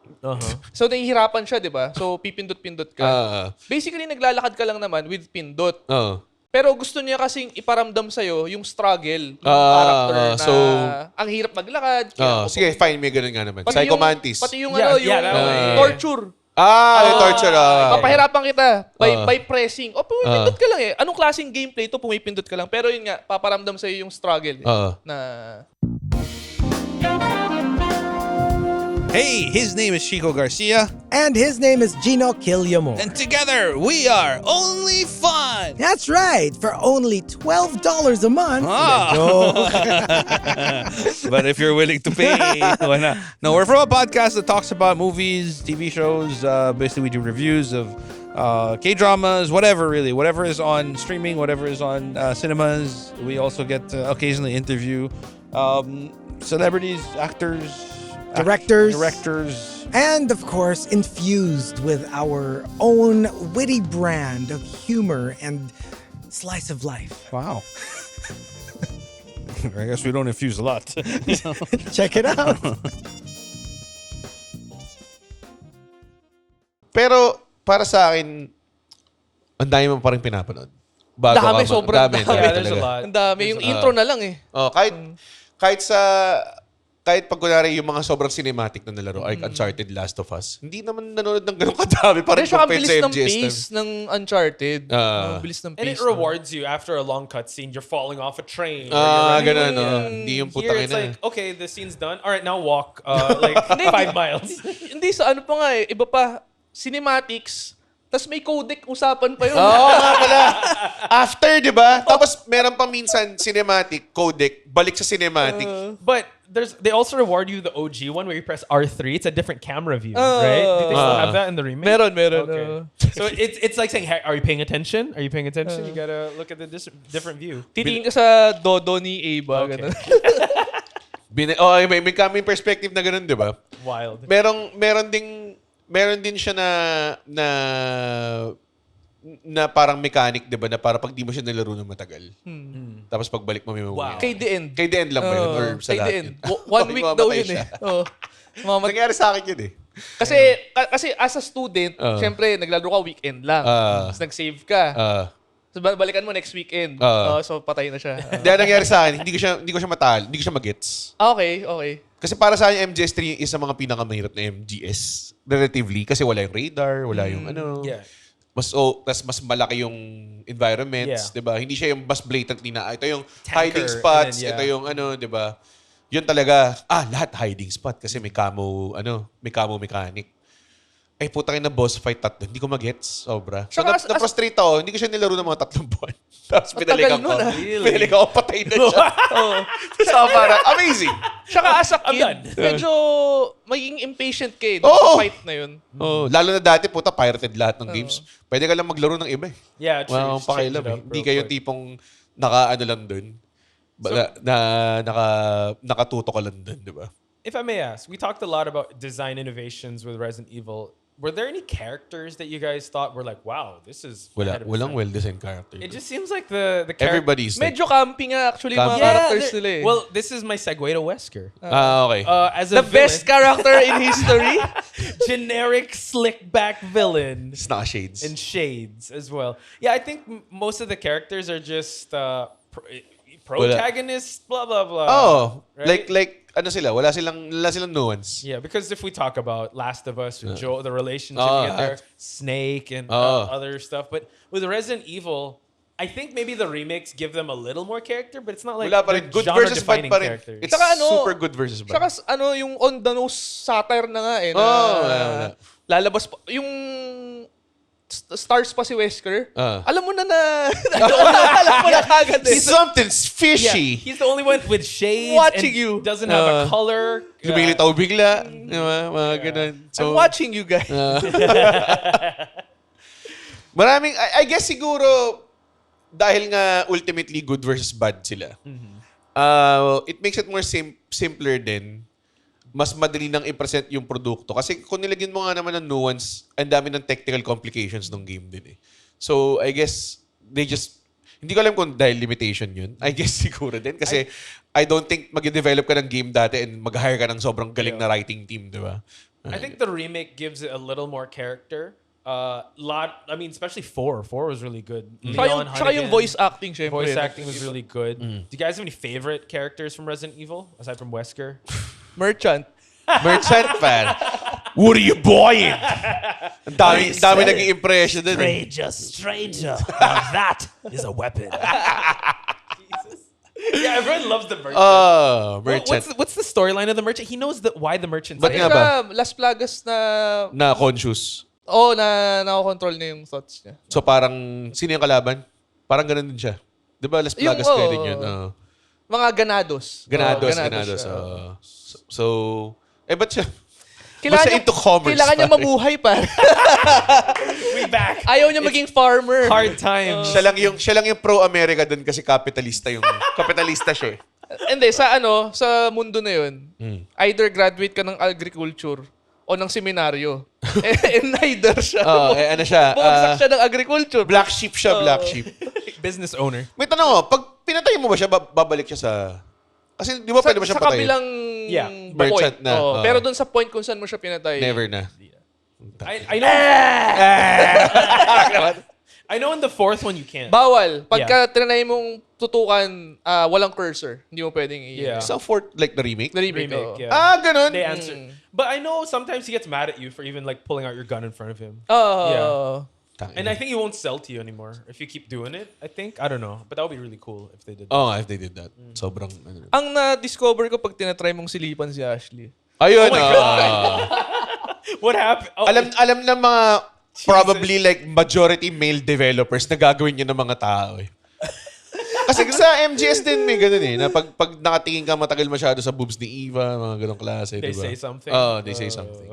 So, nahihirapan siya, di ba? So, pipindot-pindot ka. Basically, naglalakad ka lang naman with pindot. Pero gusto niya kasing iparamdam sa'yo yung struggle ng character na ang hirap maglakad. Sige, fine. May ganun nga naman. Psycho Mantis. Pati yung Yeah, yung torture. Yung torture. Papahirapan kita by pressing. Pumipindot ka lang eh. Anong klaseng gameplay to? Pumipindot ka lang. Pero yun nga, paparamdam sa'yo yung struggle. Na Hey, his name is Chico Garcia. And his name is Gino Killiamore. And together, we are Only Fun. That's right, for only $12 a month. But if you're willing to pay, why not? No, we're from a podcast that talks about movies, TV shows. Basically, we do reviews of K-dramas, whatever really. Whatever is on streaming, whatever is on cinemas. We also get to occasionally interview celebrities, actors, directors. And of course, infused with our own witty brand of humor and slice of life. Wow. I guess we don't infuse a lot. Check it out. Pero, para sa akin, ang dami mo pa rin pinapanood. sobrang dami. Yeah, there's a talaga. lot. ang dami. Yung intro na lang eh. Kahit pag kunwari yung mga sobrang cinematic na nalaro, like Uncharted, Last of Us, hindi naman nanonood ng ganun kadami para Pero siya ang compared bilis sa ng MGS. pace ng Uncharted. Ang bilis ng And pace. it rewards you after a long cutscene. You're falling off a train. or you're Ganun. running. Hindi yung Here putang it's ina. like, okay, the scene's done. All right, now walk like 5 miles. Hindi, sa ano pa nga eh. Iba pa, cinematics, tas may codec usapan pa yun. Oo nga pala. After, di ba? Tapos meron pa minsan cinematic, codec, balik sa cinematic. But they also reward you the OG one where you press R3. It's a different camera view, right? Do they still have that in the remake? Meron. Okay. So it's like saying, hey, are you paying attention? Are you paying attention? You gotta look at the different view. Titingin ka sa Dodo ni Ava. Okay. Ganun. May coming perspective na ganun, di ba? Wild. Meron din siya na parang mechanic, di ba? Na para pag di mo siya nalaro ng matagal. Tapos pagbalik mo may Wow. Kay the end. Kay the end lang ba yun? Or sa Kay the lahat end. yun? 1 week daw Mamatay yun siya. eh. Oh. Nangyari sa akin yun eh. Kasi as a student, syempre, naglaro ka weekend lang. Tapos nag-save ka. So, balikan mo next weekend. So, patay na siya. Dahil nangyari sa akin, hindi ko siya matalo, hindi ko siya magets. Okay. Kasi para sa akin, MGS3 is sa mga pinakamahirap na MGS. Relatively. Kasi wala yung radar, wala yung Yeah. tas mas malaki yung environments, Yeah. 'di ba? Hindi siya yung mas blatantly na ito yung Tanker, hiding spots, and then, yeah. ito yung 'di ba? Yun talaga, lahat hiding spot kasi may camo mechanic. Ay, putang ina, boss fight tatlo. Hindi ko magets. Sobra. So, Tsaka na-frustrate ako. Hindi ko siya nilaro ng mga 3 buwan. Tapos pinalikan ko. nun, Pinalikan ko, patay na siya. So, parang amazing. Tsaka as a I'm kid, done. medyo magiging impatient ka Oo. sa fight na yun. Oh, lalo na dati, puta, pirated lahat ng games. Pwede ka lang maglaro ng iba eh. Yeah, true. Wow, Just change pakialam it eh. up Hindi real kayo quick. tipong lang dun. Nakatuto ka lang dun, di ba? If I may ask, we talked a lot about design innovations with Resident Evil. Were there any characters that you guys thought were like, wow, this is ahead of its Walang time? well-designed character. It just seems like the character. Everybody's like, Medyo camping nga actually Camping. mga characters nila eh. Well, this is my segue to Wesker. okay. As a the best character in history. generic slick back villain It's not shades. and shades as well. Yeah, I think most of the characters are just protagonists, blah blah blah. Right? like ano sila? Wala silang nuance. Yeah, because if we talk about Last of Us with Joel, the relationship Oh, you get there, Snake and other stuff, but with Resident Evil, I think maybe the remakes give them a little more character, but it's not like Wala pa rin. they're Good versus bad genre-defining pa rin. characters. It's Tsaka super good versus bad. Tsaka yung on the nose satire na nga eh. Na, wala. Lalabas pa. Yung stars pa si Wesker. Alam mo na alam mo na kagad eh. Something's fishy. He's the only one with shades Watching and you. doesn't have a color. Lumilitaw bigla. Di ba? Mga ganun. I'm watching you guys. Maraming, I guess siguro, dahil nga ultimately good versus bad sila, it makes it more simpler din. Mas madali nang i-present yung produkto. Kasi kung nilagyan mo nga naman ng nuance, ang dami ng technical complications ng game din eh. So, I guess, hindi ko alam kung dahil limitation yun. I guess siguro din. Kasi I don't think mag-develop ka ng game dati and mag-hire ka ng sobrang galing na writing team, di ba? I think the remake gives it a little more character. Especially 4. 4 was really good. Tsaka yung voice acting, syempre. Voice acting was really good. Do you guys have any favorite characters from Resident Evil aside from Wesker? Merchant. Merchant fan. What are you buying? Ang dami naging impression din. Stranger. Now that is a weapon. Yeah, everyone loves the merchant. Merchant. What's the storyline of the merchant? He knows why the merchant's Ba't there. nga ba? Las Plagas na Na conscious. nakokontrol niya yung thoughts niya. So parang, sino yung kalaban? Parang ganun din siya. Di ba, Las Plagas Yung, kayo din yun? Mga ganados. Ganados. siya. So, ba't siya? Ba't siya into commerce? Kailangan niya pare? mabuhay pa. We back. Ayaw niya maging farmer. Hard times. Siya lang yung pro-America dun kasi kapitalista siya eh. Hindi, sa mundo na yun, either graduate ka ng agriculture o ng seminaryo. Neither siya. Ano siya? Bumagsak siya ng agriculture. Black sheep siya, black sheep. Business owner. May tanong ko, pag pinatay mo ba siya, babalik siya sa... Kasi di ba pwede mo siya sa patayin? kabilang Yeah. point. Merchant na. Oo. Oo. Pero dun sa point kung saan mo siya pinatay. Never na. I know. I know in the fourth one you can't. Bawal. Pagka trinay mong tutukan, walang cursor. Hindi mo pwedeng Yeah. Sa fourth, like the remake? The remake. Remake, oo. yeah. Ganun. They answer. But I know sometimes he gets mad at you for even like pulling out your gun in front of him. Oo. And I think he won't sell to you anymore if you keep doing it. I think. I don't know. But that would be really cool if they did that. Oh, if they did that. Sobrang... Ang na-discover ko pag tinatry mong silipan si Ashley. Ayun. Oh my What happened? Oh, alam ng mga probably like majority male developers na gagawin yun ng mga tao eh. Kasi sa MGS din may ganun eh. Na pag nakatingin ka matagal masyado sa boobs ni Eva, mga ganong klase. They diba? say something. Oh, they say something.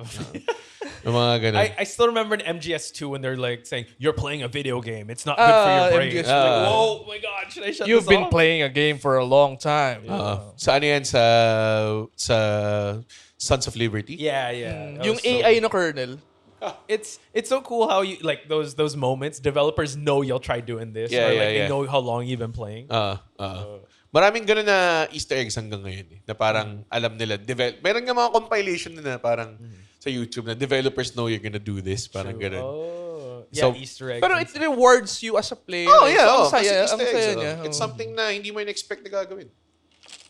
Yung mga ganun. I still remember in MGS2 when they're like saying, you're playing a video game. It's not good for your brain. MGS2. Like, whoa, my God, should I shut You've this been off? playing a game for a long time. Sa ano yan? Sa Sons of Liberty? Yeah, yeah. That Yung was so AI good. na kernel. It's so cool how you like those moments. Developers know you'll try doing this, Yeah, or like yeah, they yeah. know how long you've been playing. Maraming ganun na Easter eggs hanggang ngayon eh. Na parang alam nila. Meron nga mga compilation na parang sa YouTube na developers know you're gonna do this. Parang ganun. Oh. So- Yeah, Easter eggs. Pero it rewards you as a player. Oh, eh. yeah. So, Oh, ang saya, kasi ang Easter saya eggs, niya. It's Oh. something na hindi mo in-expect na gagawin.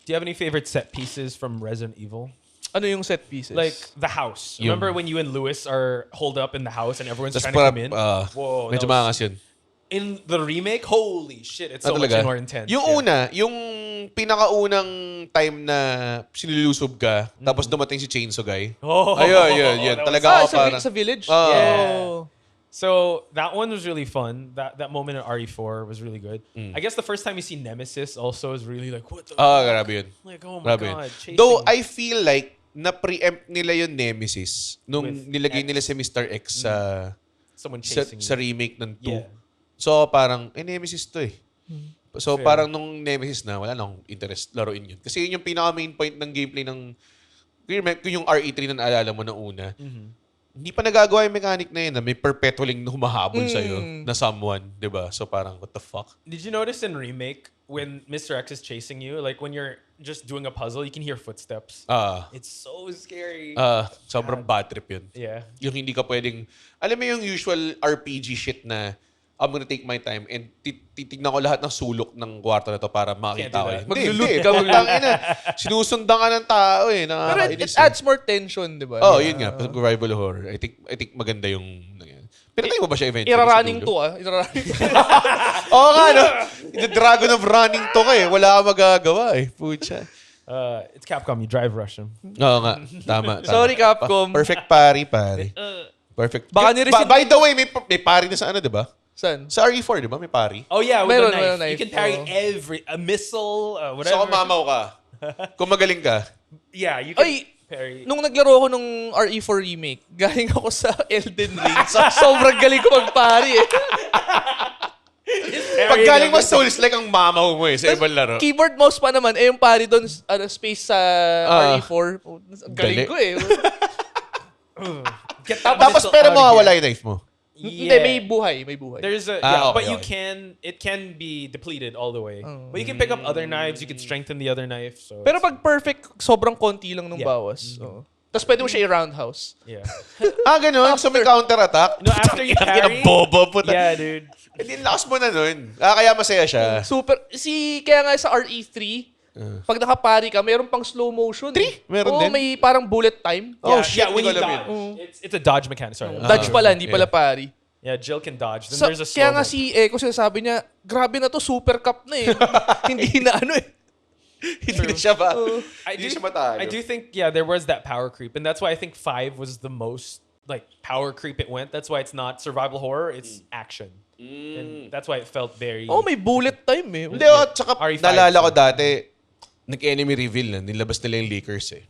Do you have any favorite set pieces from Resident Evil? Ano yung set pieces? Like the house. Yung- Remember when you and Lewis are holed up in the house and everyone's Tapos trying to come in? Whoa, medyo that was- maangas yun. In the remake, holy shit, it's so much talaga? more intense. Yung Yeah. una, yung pinakaunang time na sinulusob ka, tapos dumating si Chainsaw Guy. Oh, Ayun. that was- Talaga ako parang... sa village? Oh. Oh. So that one was really fun. That moment in RE4 was really good. I guess the first time you see Nemesis also is really like, what the Grabe yun. like, oh my Grabe yun. god. Chasing. Though I feel like na-preempt nila yung Nemesis nung With nilagay X. nila si Mr. X sa Someone sa, chasing sa you. remake ng 2. Yeah. So parang, Nemesis to eh. So Fair. parang nung Nemesis na, wala nang interest laruin yun. Kasi yun yung pinaka-main point ng gameplay ng yung RE3 na naalala mo na una. Hindi pa nagagawa yung mechanic na yun na may perpetualing humahabol sa'yo na someone. 'Di ba? So parang, what the fuck? Did you notice in remake when Mr. X is chasing you, like when you're just doing a puzzle, you can hear footsteps. It's so scary. Sobrang bad trip yun. Yeah. Yung hindi ka pwedeng, alam mo yung usual RPG shit na I'm gonna take my time and titignan ko lahat ng sulok ng kwarto na to para makita ko. Can't do that. Maglulud ka, Tangina. Sinusundan ka ng tao eh. Pero it Nakakainis eh. adds more tension, di ba? Yun nga. Survival horror. I think maganda yung... Pinatay mo ba siya eventually? Irarunning sa dulo? to, Irarunning to. Oo nga, no? The Dragon of Running to ka eh. Wala ka magagawa eh. Pucha. It's Capcom. You drive rush them. Oo nga. Tama. Sorry, Capcom. Perfect pare. Perfect. Baka ni-receive- By the way, may pari na sa ano, di ba? Saan? Sa RE4, di ba? May pari. Oh yeah, with Meron, a knife. meron knife. You can parry Oh. a missile, So whatever. kung mamaw ka, kung magaling ka, Yeah, you can Ay, parry. nung naglaro ako nung RE4 remake, galing ako sa Elden Ring. Sobrang galing ko magpari eh. pag galing mo Souls, like ang mamaw mo eh sa ibang laro. Keyboard mouse pa naman, yung pari doon, space sa RE4. Ang galing Dali. ko eh. Get that Tapos missile pero out of mawawala here. yung knife mo. Hindi, may buhay. There's a Ah, okay, but you okay. it can be depleted all the way. But you can pick up other knives. You can strengthen the other knife. So Pero pag perfect, sobrang konti lang nung Yeah. bawas. Oo. Tapos pwede mo siya i-roundhouse. yeah. Ganun. So may counter-attack. No, after you parry. Bobo puta. Yeah, dude. Hindi, lakas mo na nun. Kaya masaya siya. Super. Kaya nga sa RE3, pag nakapari ka, meron pang slow motion. Meron Oo, din? may parang bullet time. Oh, Yeah, shit, yeah, when hindi you ko alam dodge. It's a dodge mechanic. Sorry. Dodge pala, hindi pala yeah. pari. Yeah, Jill can dodge. Then So, there's a slow kaya nga mo. si Echo sinasabi niya, grabe na to, super cup na eh. Hindi na ano eh. Hindi siya ba? I Hindi do, siya matalo. I do think there was that power creep, and that's why I think 5 was the most like power creep it went. That's why it's not survival horror; it's action, and that's why it felt very. Oh, may bullet time eh. Hindi, tsaka RE5. naalala ko dati, nag-enemy reveal na, nilabas nila yung Lakers eh.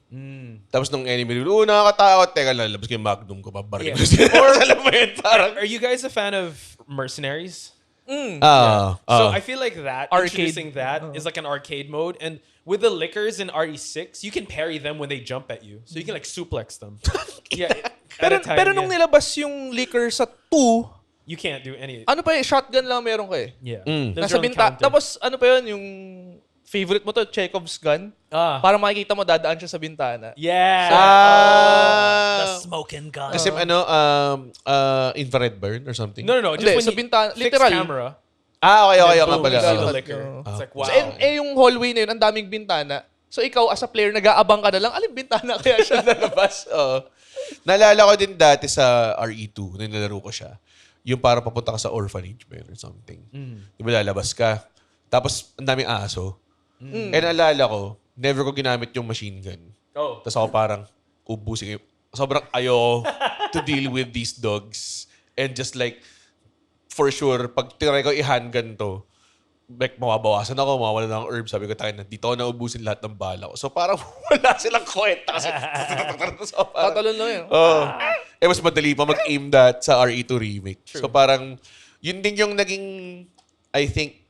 Tapos nung enemy reveal, nakakatakot, teka lang, labas ko yung Magnum ko, babarik Yeah. ko sila. Or, alam mo yun, parang... Are you guys a fan of Mercenaries? So, So I feel like that Arcade. introducing that is like an arcade mode, and with the lickers in RE6, you can parry them when they jump at you, so you can like suplex them. yeah, Pero, at a time, pero nung yeah. nilabas yung liquor sa 2, you can't do any. ano pa eh, shotgun lang meron ka eh. Yeah, Mm. There's Nasa your own binta. counter. Tapos ano pa yun, yung favorite mo to, Chekhov's gun. Para makikita mo, dadaan siya sa bintana. yeah. The Ah... smoking gun. Kasi infrared burn or something? No, just Hindi, when sa you bintana, fix literal. camera. Okay nga boom, pala. you see the Oo. liquor. It's like wow. So, yung hallway na yun, ang daming bintana. So ikaw, as a player, nag-aabang ka na lang, alin bintana kaya siya lalabas? Oo. Naalala ko din dati sa RE2, nung nilalaro ko siya, yung para papunta ka sa orphanage ba yun or something. Di ba lalabas ka? Tapos, ang daming aso. And naalala ko, never ko ginamit yung machine gun. Oh. Tapos ako parang, ubusin ko. Sobrang ayo to deal with these dogs. And just like, for sure, pag tinry ko i-handgun to, like, mawabawasan ako, mawawala na ng herb. Sabi ko, tayo na, dito ako naubusin lahat ng bala ko. So parang wala silang kwenta kasi so, parang, Tatalon lang yun. mas madali pa mag-aim that sa RE2 remake. So parang, yun din yung naging, I think,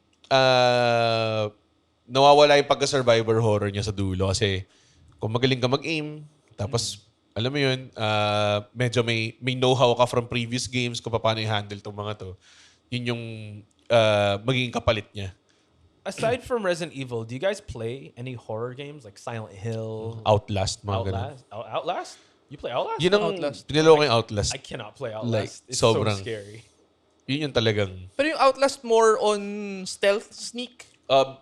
nawawala yung pagka-survivor horror niya sa dulo. Kasi, kung magaling ka mag-aim, tapos, alam mo yun, medyo may know-how ka from previous games kung paano i-handle tong mga to. Yun yung magiging kapalit niya. Aside from Resident Evil, do you guys play any horror games like Silent Hill, Outlast, mga ganun. Outlast? Outlast? You play Outlast? Yun ang Outlast. pinalo ko yung Outlast. I cannot play Like, Outlast. It's sobrang- so scary. Yun yung talagang... Pero yung Outlast more on stealth, sneak.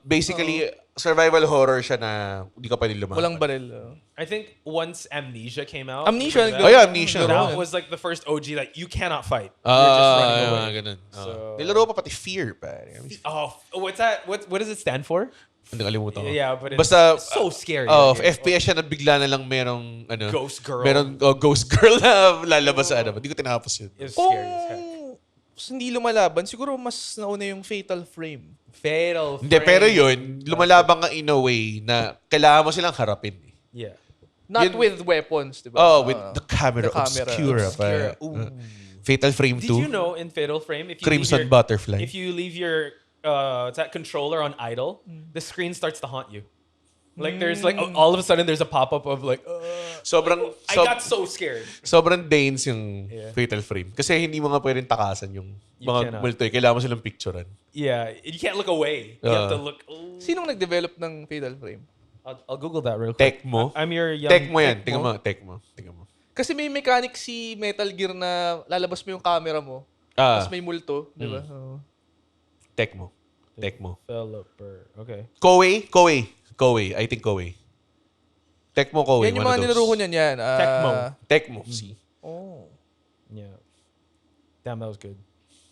Basically, survival horror siya na hindi ka pwede lumaban. Walang baril. I think once Amnesia came out. Amnesia, remember Oh that? yeah, Amnesia. That was like the first OG, like, you cannot fight. You're just running away. Ganun. So- Nilaro pa pati Fear, pare. Oh, what's that? What does it stand for? Hindi kalimutan ko. Yeah, but it's Basta, so scary. Oh, right here. FPS siya na bigla na lang merong Ghost girl. Merong ghost girl na lalabas sa ano. Hindi ko tinapos yun. It's Kung scary as heck. hindi lumalaban, siguro mas nauna yung Fatal Frame. Fatal. Hindi, pero Frame. yun, lumalabang ka in a way na kailangan mo silang harapin. Yeah. Not Yun- with weapons, di ba? Oh, with the camera, the camera obscura. obscura. Pa. Fatal Frame 2. Did you know in Fatal Frame, if you Crimson leave your, Butterfly. if you leave your it's that controller on idle, the screen starts to haunt you. Like there's like all of a sudden there's a pop up of like Sobrang, I got so scared. sobrang Danes yung Yeah. Fatal Frame. Kasi hindi mo nga pwedeng takasan yung You mga cannot. multo. Kailangan mo silang picturean. Yeah, you can't look away. You have to look. Sinong nag-develop ng Fatal Frame? I'll Google that real quick. Tecmo. I'm your young. Tecmo yan. Tecmo. Tingnan mo. Kasi may mechanic si Metal Gear na lalabas mo yung camera mo. Ah, Tapos may multo, di ba? Oo. Tecmo. Developer. Okay. Koei. I think Koei. Tecmo, Koei. Yan yung one mga of those. nilaro ko niyan yan. Tecmo. See. Oh. Yeah. Damn, that was good.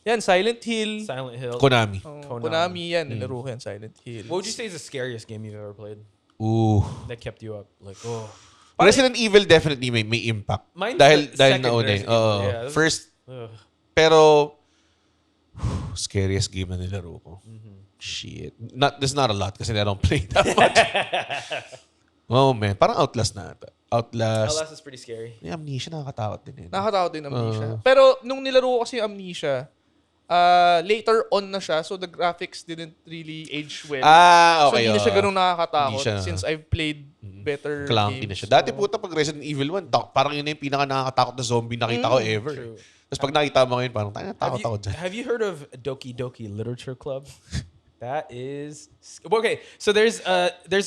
Yan, Silent Hill. Silent Hill. Konami. Konami yan, nilaro ko yan, Silent Hill. What would you say is the scariest game you've ever played Ooh. that kept you up? Like, oh. Resident Evil definitely may impact. Mine's dahil the second nauna eh. Resident Evil. Oo. Yeah, First, Ugh. pero scariest game na nilaro ko. Shit. There's not a lot kasi I don't play that much. Oh man, parang Outlast na ata. Outlast. Outlast is pretty scary. Yung Amnesia nakakatakot din eh. Nakakatakot din Amnesia. Pero nung nilaro ko kasi yung Amnesia, later on na siya, so the graphics didn't really age well. Ah, So okay. hindi na siya oo. ganun nakakatakot Hindi siya. since I've played better Clunky games. na siya. Dati puta pag Resident Evil 1, parang yun na yung pinaka nakakatakot na zombie nakita ko ever. True. Tapos pag nakita mo ngayon, parang takot ako dyan. Have you heard of Doki Doki Literature Club? That is okay. So there's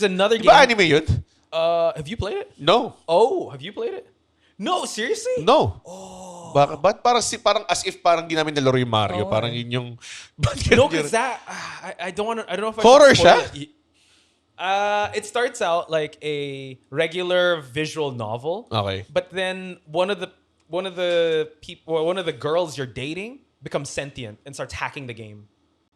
another Di ba game. anime yun? Have you played it? No. Oh, have you played it? No, seriously? No. Ba't parang as if parang di namin nalaro yung Mario. Parang yun yung... No, because that I don't want to. I don't know if I Horror should spoil siya? it. It starts out like a regular visual novel. Okay. But then one of the girls you're dating becomes sentient and starts hacking the game.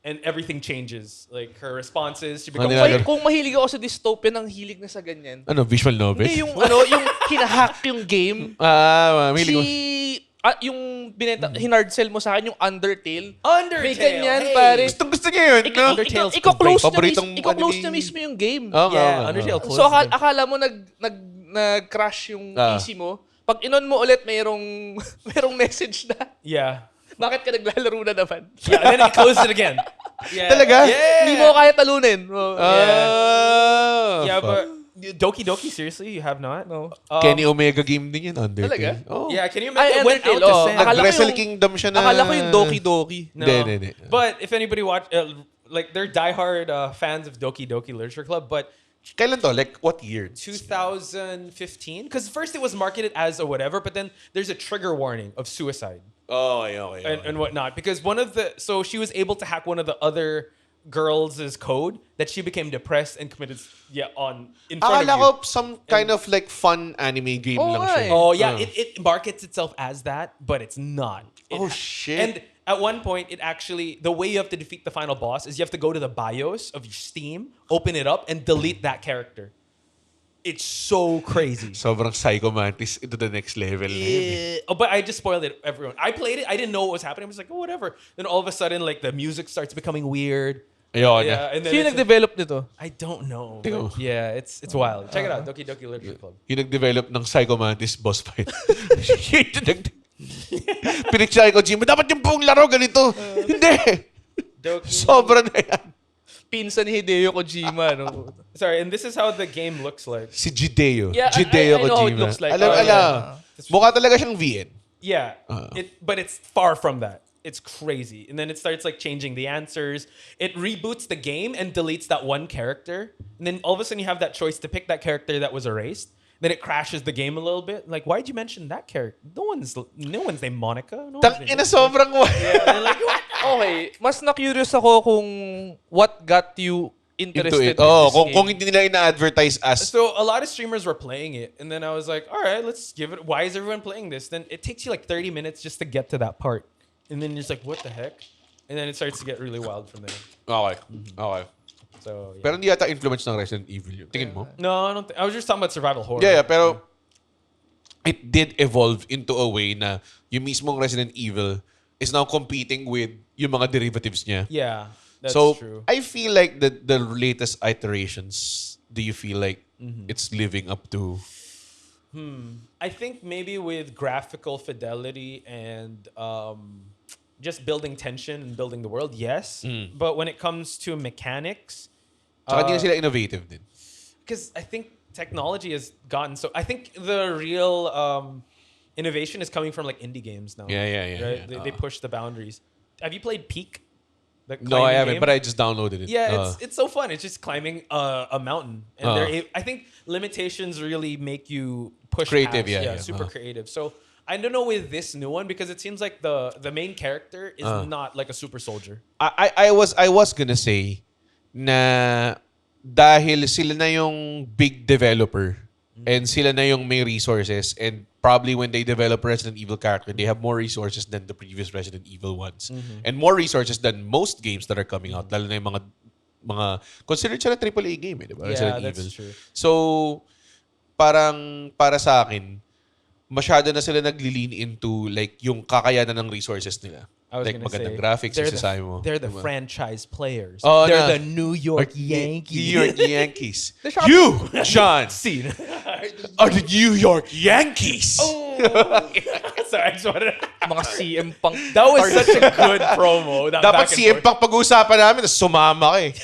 And everything changes. Like her responses, she becomes nila- Wait, kung mahilig ako sa dystopian, ang hilig na sa ganyan. Ano, visual novel? Hindi yung yung hinahack yung game. Mahilig ko. Yung hinard sell mo sa akin, yung Undertale. Undertale. May ganyan, hey. pare. Gusto niya yun, no? Undertale's Iko-close paboritong na anime. mismo yung game. Oo, Yeah, oo, oo. Undertale closes. So akala mo nag-crash yung PC mo. Pag inon mo ulit, mayroong message na. Yeah. Bakit ka naglalaro na naman? Yeah, and then it closes it again. Yeah. Talaga? Yeah. Hindi mo kaya talunin. Oh, Yeah, fuck. but Doki Doki, seriously, you have not? no. Kenny Omega game din yun, Undertale. Talaga? Oh. Yeah, can you Ay, imagine? It went out Undertale, to oh. send. Akala ko Nag-Wrestle yung- Kingdom siya na... Akala ko yung Doki Doki. No. Hindi. But if anybody watch, like they're diehard fans of Doki Doki Literature Club, but Kailan to? Like, what year? 2015, because first it was marketed as a whatever, but then there's a trigger warning of suicide Oh, okay. and whatnot, because so she was able to hack one of the other girls' code that she became depressed and committed in front Akala of ko you. some kind of like fun anime game Oo lang nga siya. eh. Oh yeah, it markets itself as that, but it's not. Oh, shit. And at one point, the way you have to defeat the final boss is you have to go to the BIOS of your Steam, open it up, and delete that character. It's so crazy. Sobrang psycho mantis into the next level. na yun eh. Oh, but I just spoiled it, everyone. I played it. I didn't know what was happening. I was like, oh, whatever. Then all of a sudden, like the music starts becoming weird. Ayoko na. Yeah, and then Sino it's- nag-develop nito? I don't know. Tingnan mo. But yeah, it's wild. Check it out, Doki Doki Literature Club. Yung nag-develop ng Psycho Mantis boss fight. Pinitsya ko, Jimmy, dapat yung buong laro ganito. Hindi. Doki. Sobra na yan. Pinsan ni Hideo Kojima. No? Sorry, and this is how the game looks like. Si Jideo. Yeah, Jideo I know how it Kojima. looks like. Alam. Yeah. Mukha talaga siyang VN. Yeah, but it's far from that. It's crazy. And then it starts like changing the answers. It reboots the game and deletes that one character. And then all of a sudden you have that choice to pick that character that was erased. then it crashes the game a little bit. Like, why'd you mention that character? No one's named Monica. No one's Tang named ina, sobrang They're like, what? Okay, mas na-curious ako kung what got you into interested it. in Oh, this kung, game. kung hindi nila ina-advertise as So a lot of streamers were playing it, and then I was like, all right, let's give it. Why is everyone playing this? Then it takes you like 30 minutes just to get to that part, and then you're just like, what the heck? And then it starts to get really wild from there. Okay. Okay. So yeah. Pero hindi yata influence ng Resident Evil yun. Tingin mo? No, I don't. I was just talking about survival horror. Yeah, pero it did evolve into a way na yung mismong Resident Evil is now competing with yung mga derivatives niya. Yeah, that's so true. I feel like the latest iterations, do you feel like it's living up to? I think maybe with graphical fidelity and just building tension and building the world, yes. But when it comes to mechanics, Tsaka di na sila innovative din. because I think technology has gotten so. I think the real innovation is coming from like indie games now. Yeah. Right? They push the boundaries. Have you played Peak? The No, I climbing haven't, game? but I just downloaded it. Yeah, it's so fun. It's just climbing a mountain, and I think limitations really make you push Creative, past. yeah. Super creative. So I don't know with this new one because it seems like the main character is not like a super soldier. I was gonna say na dahil sila na yung big developer and sila na yung may resources, and probably when they develop Resident Evil character, they have more resources than the previous Resident Evil ones. And more resources than most games that are coming out. Lalo na yung mga considered siya na AAA game, eh, di ba? Yeah, Resident that's Evil. true. So, parang para sa akin, masyado na sila nagli-lean into like yung kakayanan ng resources nila. I was Like gonna magandang say, graphics, they're yung sasabi mo. They're the Diba? franchise players. Oh, they're na. the New York Yankees. New York Yankees. You, John, Scene. are the New York Yankees. Sorry, I just wanted to... Mga CM Punk. That was such a good promo. That Dapat back and CM forth. Punk pag-uusapan namin, tapos sumama ka eh.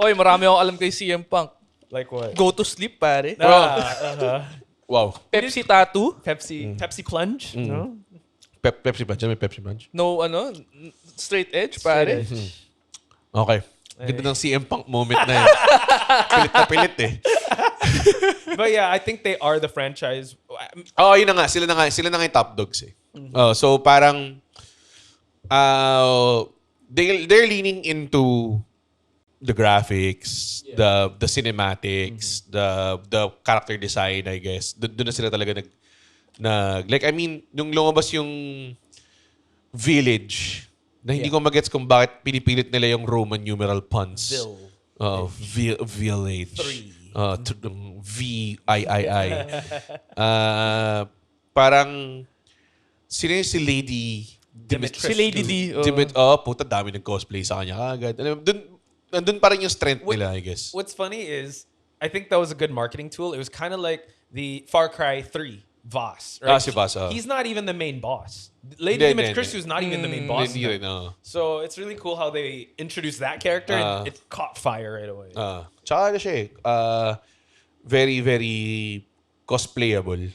Oy, marami akong alam kay CM Punk. Like what? Go to sleep, pare. Wow. Pepsi tattoo. Pepsi plunge. No? Pepsi Punch. May Pepsi Punch. No, straight edge, pare. Okay. Ganda ng CM Punk moment na yun. Pilit na pilit eh. But yeah, I think they are the franchise. Oo, yun na nga. Sila na nga yung top dogs eh. So parang they're leaning into the graphics, the cinematics, the character design, I guess. Doon na sila talaga like I mean, nung lumabas yung Village, na hindi ko magets kung bakit pinipilit nila yung Roman numeral puns. Village. V-I-I-I. Parang sino yung si Lady Si Lady D. puta, dami nag-cosplay sa kanya agad. Alam mo, nandun pa rin yung strength nila, I guess. What's funny is, I think that was a good marketing tool. It was kind of like the Far Cry 3 Voss. Right? Si Voss, He's not even the main boss. Lady Hindi, Dimitrescu is not even the main boss. Hindi rin, oo. So it's really cool how they introduced that character and it caught fire right away. Tsaka ano siya very, very cosplayable.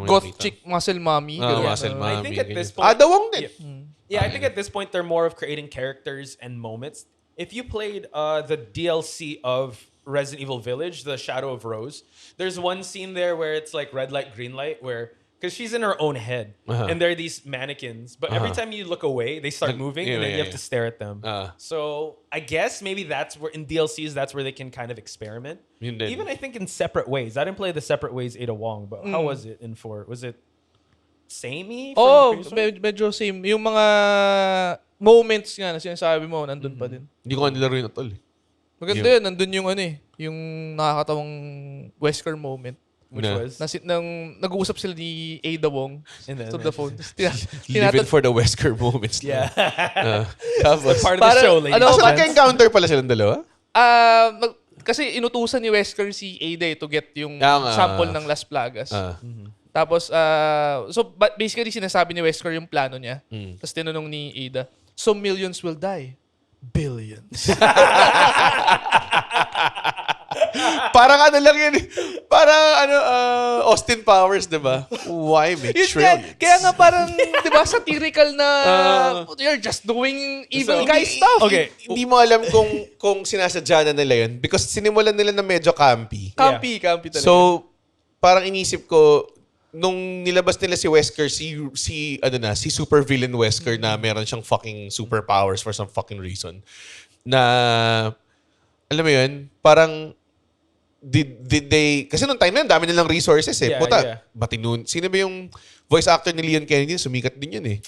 Goth chick, muscle mommy. Muscle mommy. I think at this point... Dawang din. Yeah, I think at this point they're more of creating characters and moments. If you played the DLC of Resident Evil Village, The Shadow of Rose, there's one scene there where it's like red light, green light, where because she's in her own head and there are these mannequins, but every time you look away, they start moving and then you have to stare at them. So I guess maybe that's where in DLCs that's where they can kind of experiment. Yun din. Even I think in Separate Ways. I didn't play the Separate Ways Ada Wong, but how was it in 4? Was it samey? from Oh, the previous one? medyo same. Yung mga moments nga na sinasabi mo, nandun pa din. Hindi ko nga nilaro yun at all. Maganda yun, nandun yung yung nakakatawang Wesker moment. Which was? Nag-uusap sila ni Ada Wong And then- to the phone. Living for the Wesker moments. Yeah. Tapos, Part of the show, ladies. ano, so nagka-encounter pala silang dalawa? kasi inutusan ni Wesker si Ada to get yung Nga. sample ng Las Plagas. Tapos, but basically sinasabi ni Wesker yung plano niya. Tapos tinanong ni Ada, so millions will die? Billions. Parang ano lang yun. Para Austin Powers, di ba? Why make Yun nga, trillions? kaya nga parang, di ba, satirical na you're just doing evil guy stuff. Okay. Hindi mo alam kung sinasadya na nila yun because sinimulan nila na medyo campy. Campy talaga. So, parang inisip ko, nung nilabas nila si Wesker, si super villain Wesker na meron siyang fucking superpowers for some fucking reason. Na, alam mo yun, parang, did they, kasi nung time na yun, dami nilang resources eh. Yeah, Puta, yeah. Batinun. Sino ba yung voice actor ni Leon Kennedy? Sumikat din yun eh.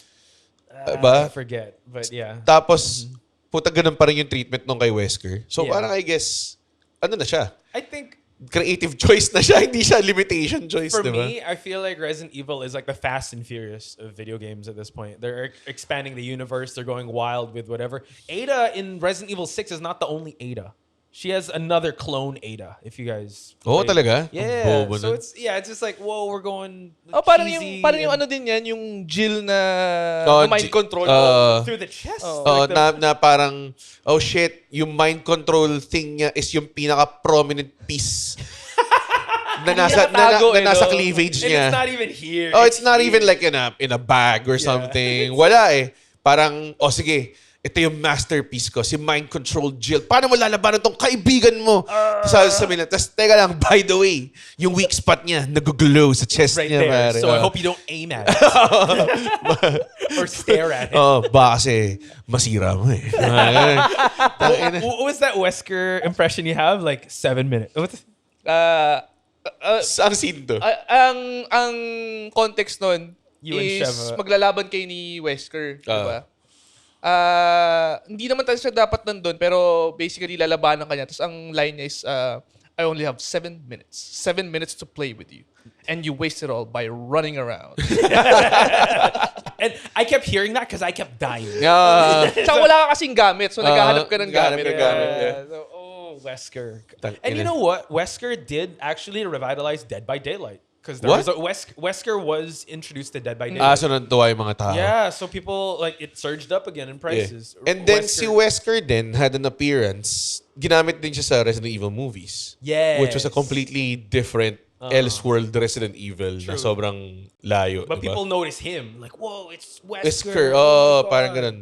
I Ba? forget, but yeah. Tapos, puta ganun pa rin yung treatment nung kay Wesker. So, Yeah. parang I guess, ano na siya? I think Creative choice na siya, hindi siya limitation choice, for diba? me, I feel like Resident Evil is like the Fast and Furious of video games at this point. They're expanding the universe. They're going wild with whatever. Ada in Resident Evil 6 is not the only Ada. She has another clone Ada, if you guys... Oo, play. talaga? Yeah. Ang bobo So nun. it's just like, whoa, we're going parang cheesy yung and ano din yan, yung Jill na Oh, mind control. through the chest. Oh, Like the- na parang, oh shit, yung mind control thing niya is yung pinaka-prominent piece na nasa, Nakatago na nasa no? cleavage and niya. it's not even here. Oh, it's not here. even like in a bag or something. Wala eh. Parang, oh sige, ito yung masterpiece ko, si Mind Control Jill. Paano mo lalabanan tong kaibigan mo? Sabi na, tas teka lang, by the way, yung weak spot niya, nag-glow sa chest right niya. there. Pare. So I hope you don't aim at it or stare at it. Oh, baka kasi masira mo eh. What was that Wesker impression you have? Like 7 minutes. What the- Ang scene to? Ang context nun You and is Sheva. maglalaban kayo ni Wesker, di Ah. ba? Hindi naman tayo siya dapat nandun, pero basically lalabanan ka niya. Tapos ang line niya is, I only have 7 minutes. 7 minutes to play with you. And you waste it all by running around. And I kept hearing that because I kept dying. Tsaka wala ka kasing gamit, so naghahanap ka ng naghahanap gamit. ng gamit, So, Wesker. Tang- And you ina. know what? Wesker did actually revitalize Dead by Daylight. Because there What? was Wesker was introduced to Dead by Daylight. So nantuwa yung mga tao. Yeah, so people, like, it surged up again in Yeah. prices. And then si Wesker din had an appearance. Ginamit din siya sa Resident Evil movies. Yes. Which was a completely different Elseworld Resident Evil na sobrang layo. But diba? people notice him. Like, whoa, it's Wesker. Wesker, Oh, my parang God. ganun.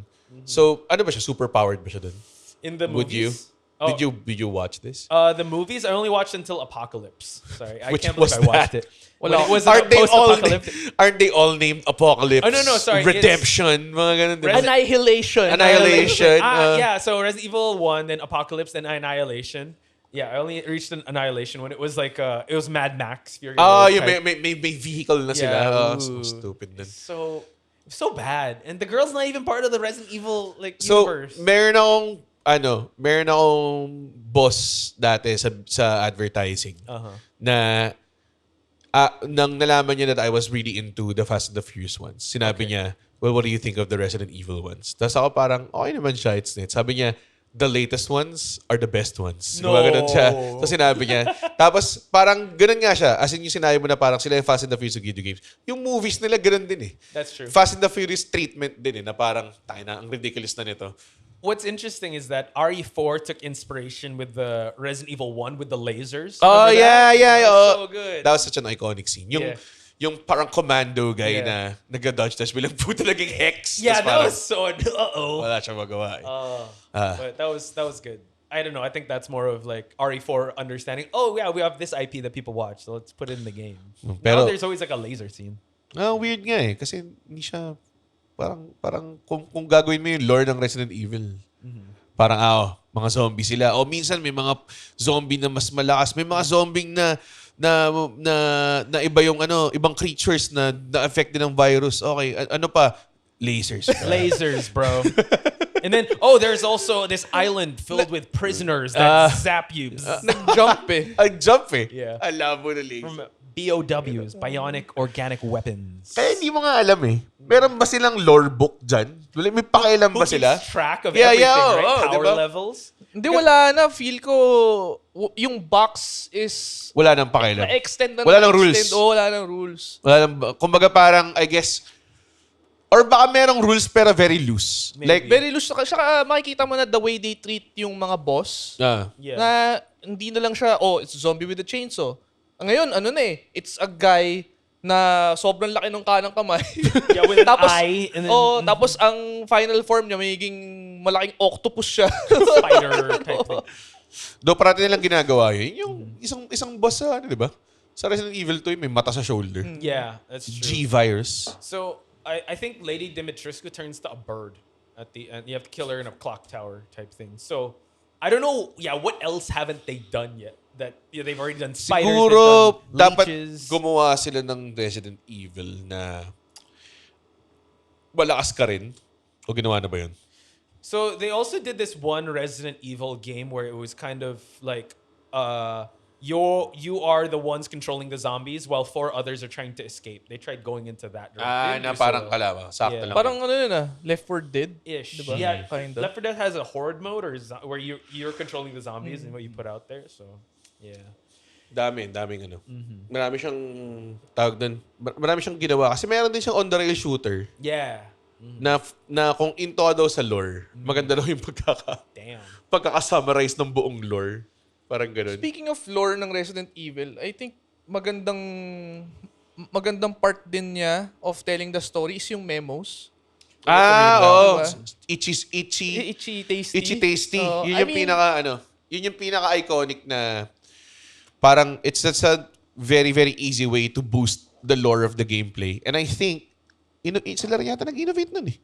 So, ano ba siya? Super powered ba siya dun? In the Would you? movies? Oh. Did you watch this? The movies, I only watched until Apocalypse. Sorry, I Which can't believe was I watched that? it. When it was Aren't they all post-apocalyptic. aren't they all named Apocalypse? Oh, no, sorry, Redemption, mga ganun. diba? Annihilation. Annihilation. Yeah, so Resident Evil 1, then Apocalypse, then Annihilation. Yeah, I only reached an Annihilation when it was like, it was Mad Max. Fury Road Yung type. may vehicle na sila. Yeah, So ooh. stupid din. So bad. And the girl's not even part of the Resident Evil like So, universe. meron akong boss dati sa advertising Uh-huh. na nang nalaman niya that I was really into the Fast and the Furious ones. Sinabi niya, well, what do you think of the Resident Evil ones? Tapos ako parang, okay naman siya, it's net. Sabi niya, the latest ones are the best ones. No. Ganun siya. So sinabi niya. Tapos parang ganun nga siya. As in yung sinabi mo na parang sila yung Fast and the Furious video games. Yung movies nila ganun din eh. That's true. Fast and the Furious treatment din eh. Na parang, tayo na, ang ridiculous na nito. What's interesting is that RE4 took inspiration with the Resident Evil 1 with the lasers. Oh, Remember yeah, that? yeah. That was Oh. so good. That was such an iconic scene. Yung parang commando guy Yeah. na nag-dodge dash bilang puto naging hex. Yeah, Tas that parang was so. Uh-oh. wala siyang magawa eh. But that was good. I don't know. I think that's more of like RE4 understanding. Oh yeah, we have this IP that people watch, so let's put it in the game. Pero- Now there's always like a laser scene. Weird nga eh. Kasi hindi siya, parang kung gagawin mo yung lore ng Resident Evil, parang, mga zombie sila. O minsan may mga zombie na mas malakas. May mga zombie na iba yung ibang creatures na na-affect din ng virus. Okay, ano pa? Lasers. Lasers, bro. And then, there's also this island filled with prisoners that zap you Nag-jump eh. Ang jump eh. Yeah. Alam mo na laser. from BOWs, bionic organic weapons. Kaya hindi mo nga alam eh. Meron ba silang lore book dyan? May pakialam Who ba sila? keeps track of Yeah, everything, yeah, right? Power diba? levels. Hindi, wala na. Feel ko, yung box is Wala nang pakialam. na-extend na Wala nang rules. na-extend. Oo, wala nang rules. Wala nang, kumbaga parang, I guess, or baka merong rules pero very loose. Maybe. Like, Very loose. Saka makikita mo na the way they treat yung mga boss. Yeah. Na hindi na lang siya, it's zombie with a chainsaw. Ngayon, ano na eh, it's a guy na sobrang laki ng kanang kamay. Yeah, with an eye and then tapos ang final form niya, magiging malaking octopus siya. spider type thing. Do parati nilang ginagawa yun. Yung isang boss sa, di ba? Sa Resident Evil 2, may mata sa shoulder. Yeah, that's true. G-Virus. So I think Lady Dimitrescu turns to a bird at the end. You have to kill her in a clock tower type thing. So I don't know. Yeah, what else haven't they done yet? That they've already done spiders. Siguro, they've done dapat leeches. gumawa sila ng Resident Evil na malakas ka rin. O ginawa na ba yun? So they also did this one Resident Evil game where it was kind of like you are the ones controlling the zombies while 4 others are trying to escape. They tried going into that direction. Na parang kalawa. Sakto Yeah. lang. Parang ano yun Left 4 Dead. Ish. Diba? Yeah, Kind of. Left 4 Dead has a horde mode where you're controlling the zombies and what you put out there. So yeah. Daming ano. Marami siyang tawag doon. Marami siyang ginawa. Kasi meron din siyang on-the-rail shooter Yeah. na kung into ka daw sa lore, maganda daw yung Damn. pagkaka-summarize ng buong lore. Parang ganun. Speaking of lore ng Resident Evil, I think magandang part din niya of telling the story is yung memos. Oo. Diba? Itchy Itchy tasty. So, yun yung yun yung pinaka-iconic na parang that's a very, very easy way to boost the lore of the gameplay. And I think, sila rin yata nag-innovate nun eh.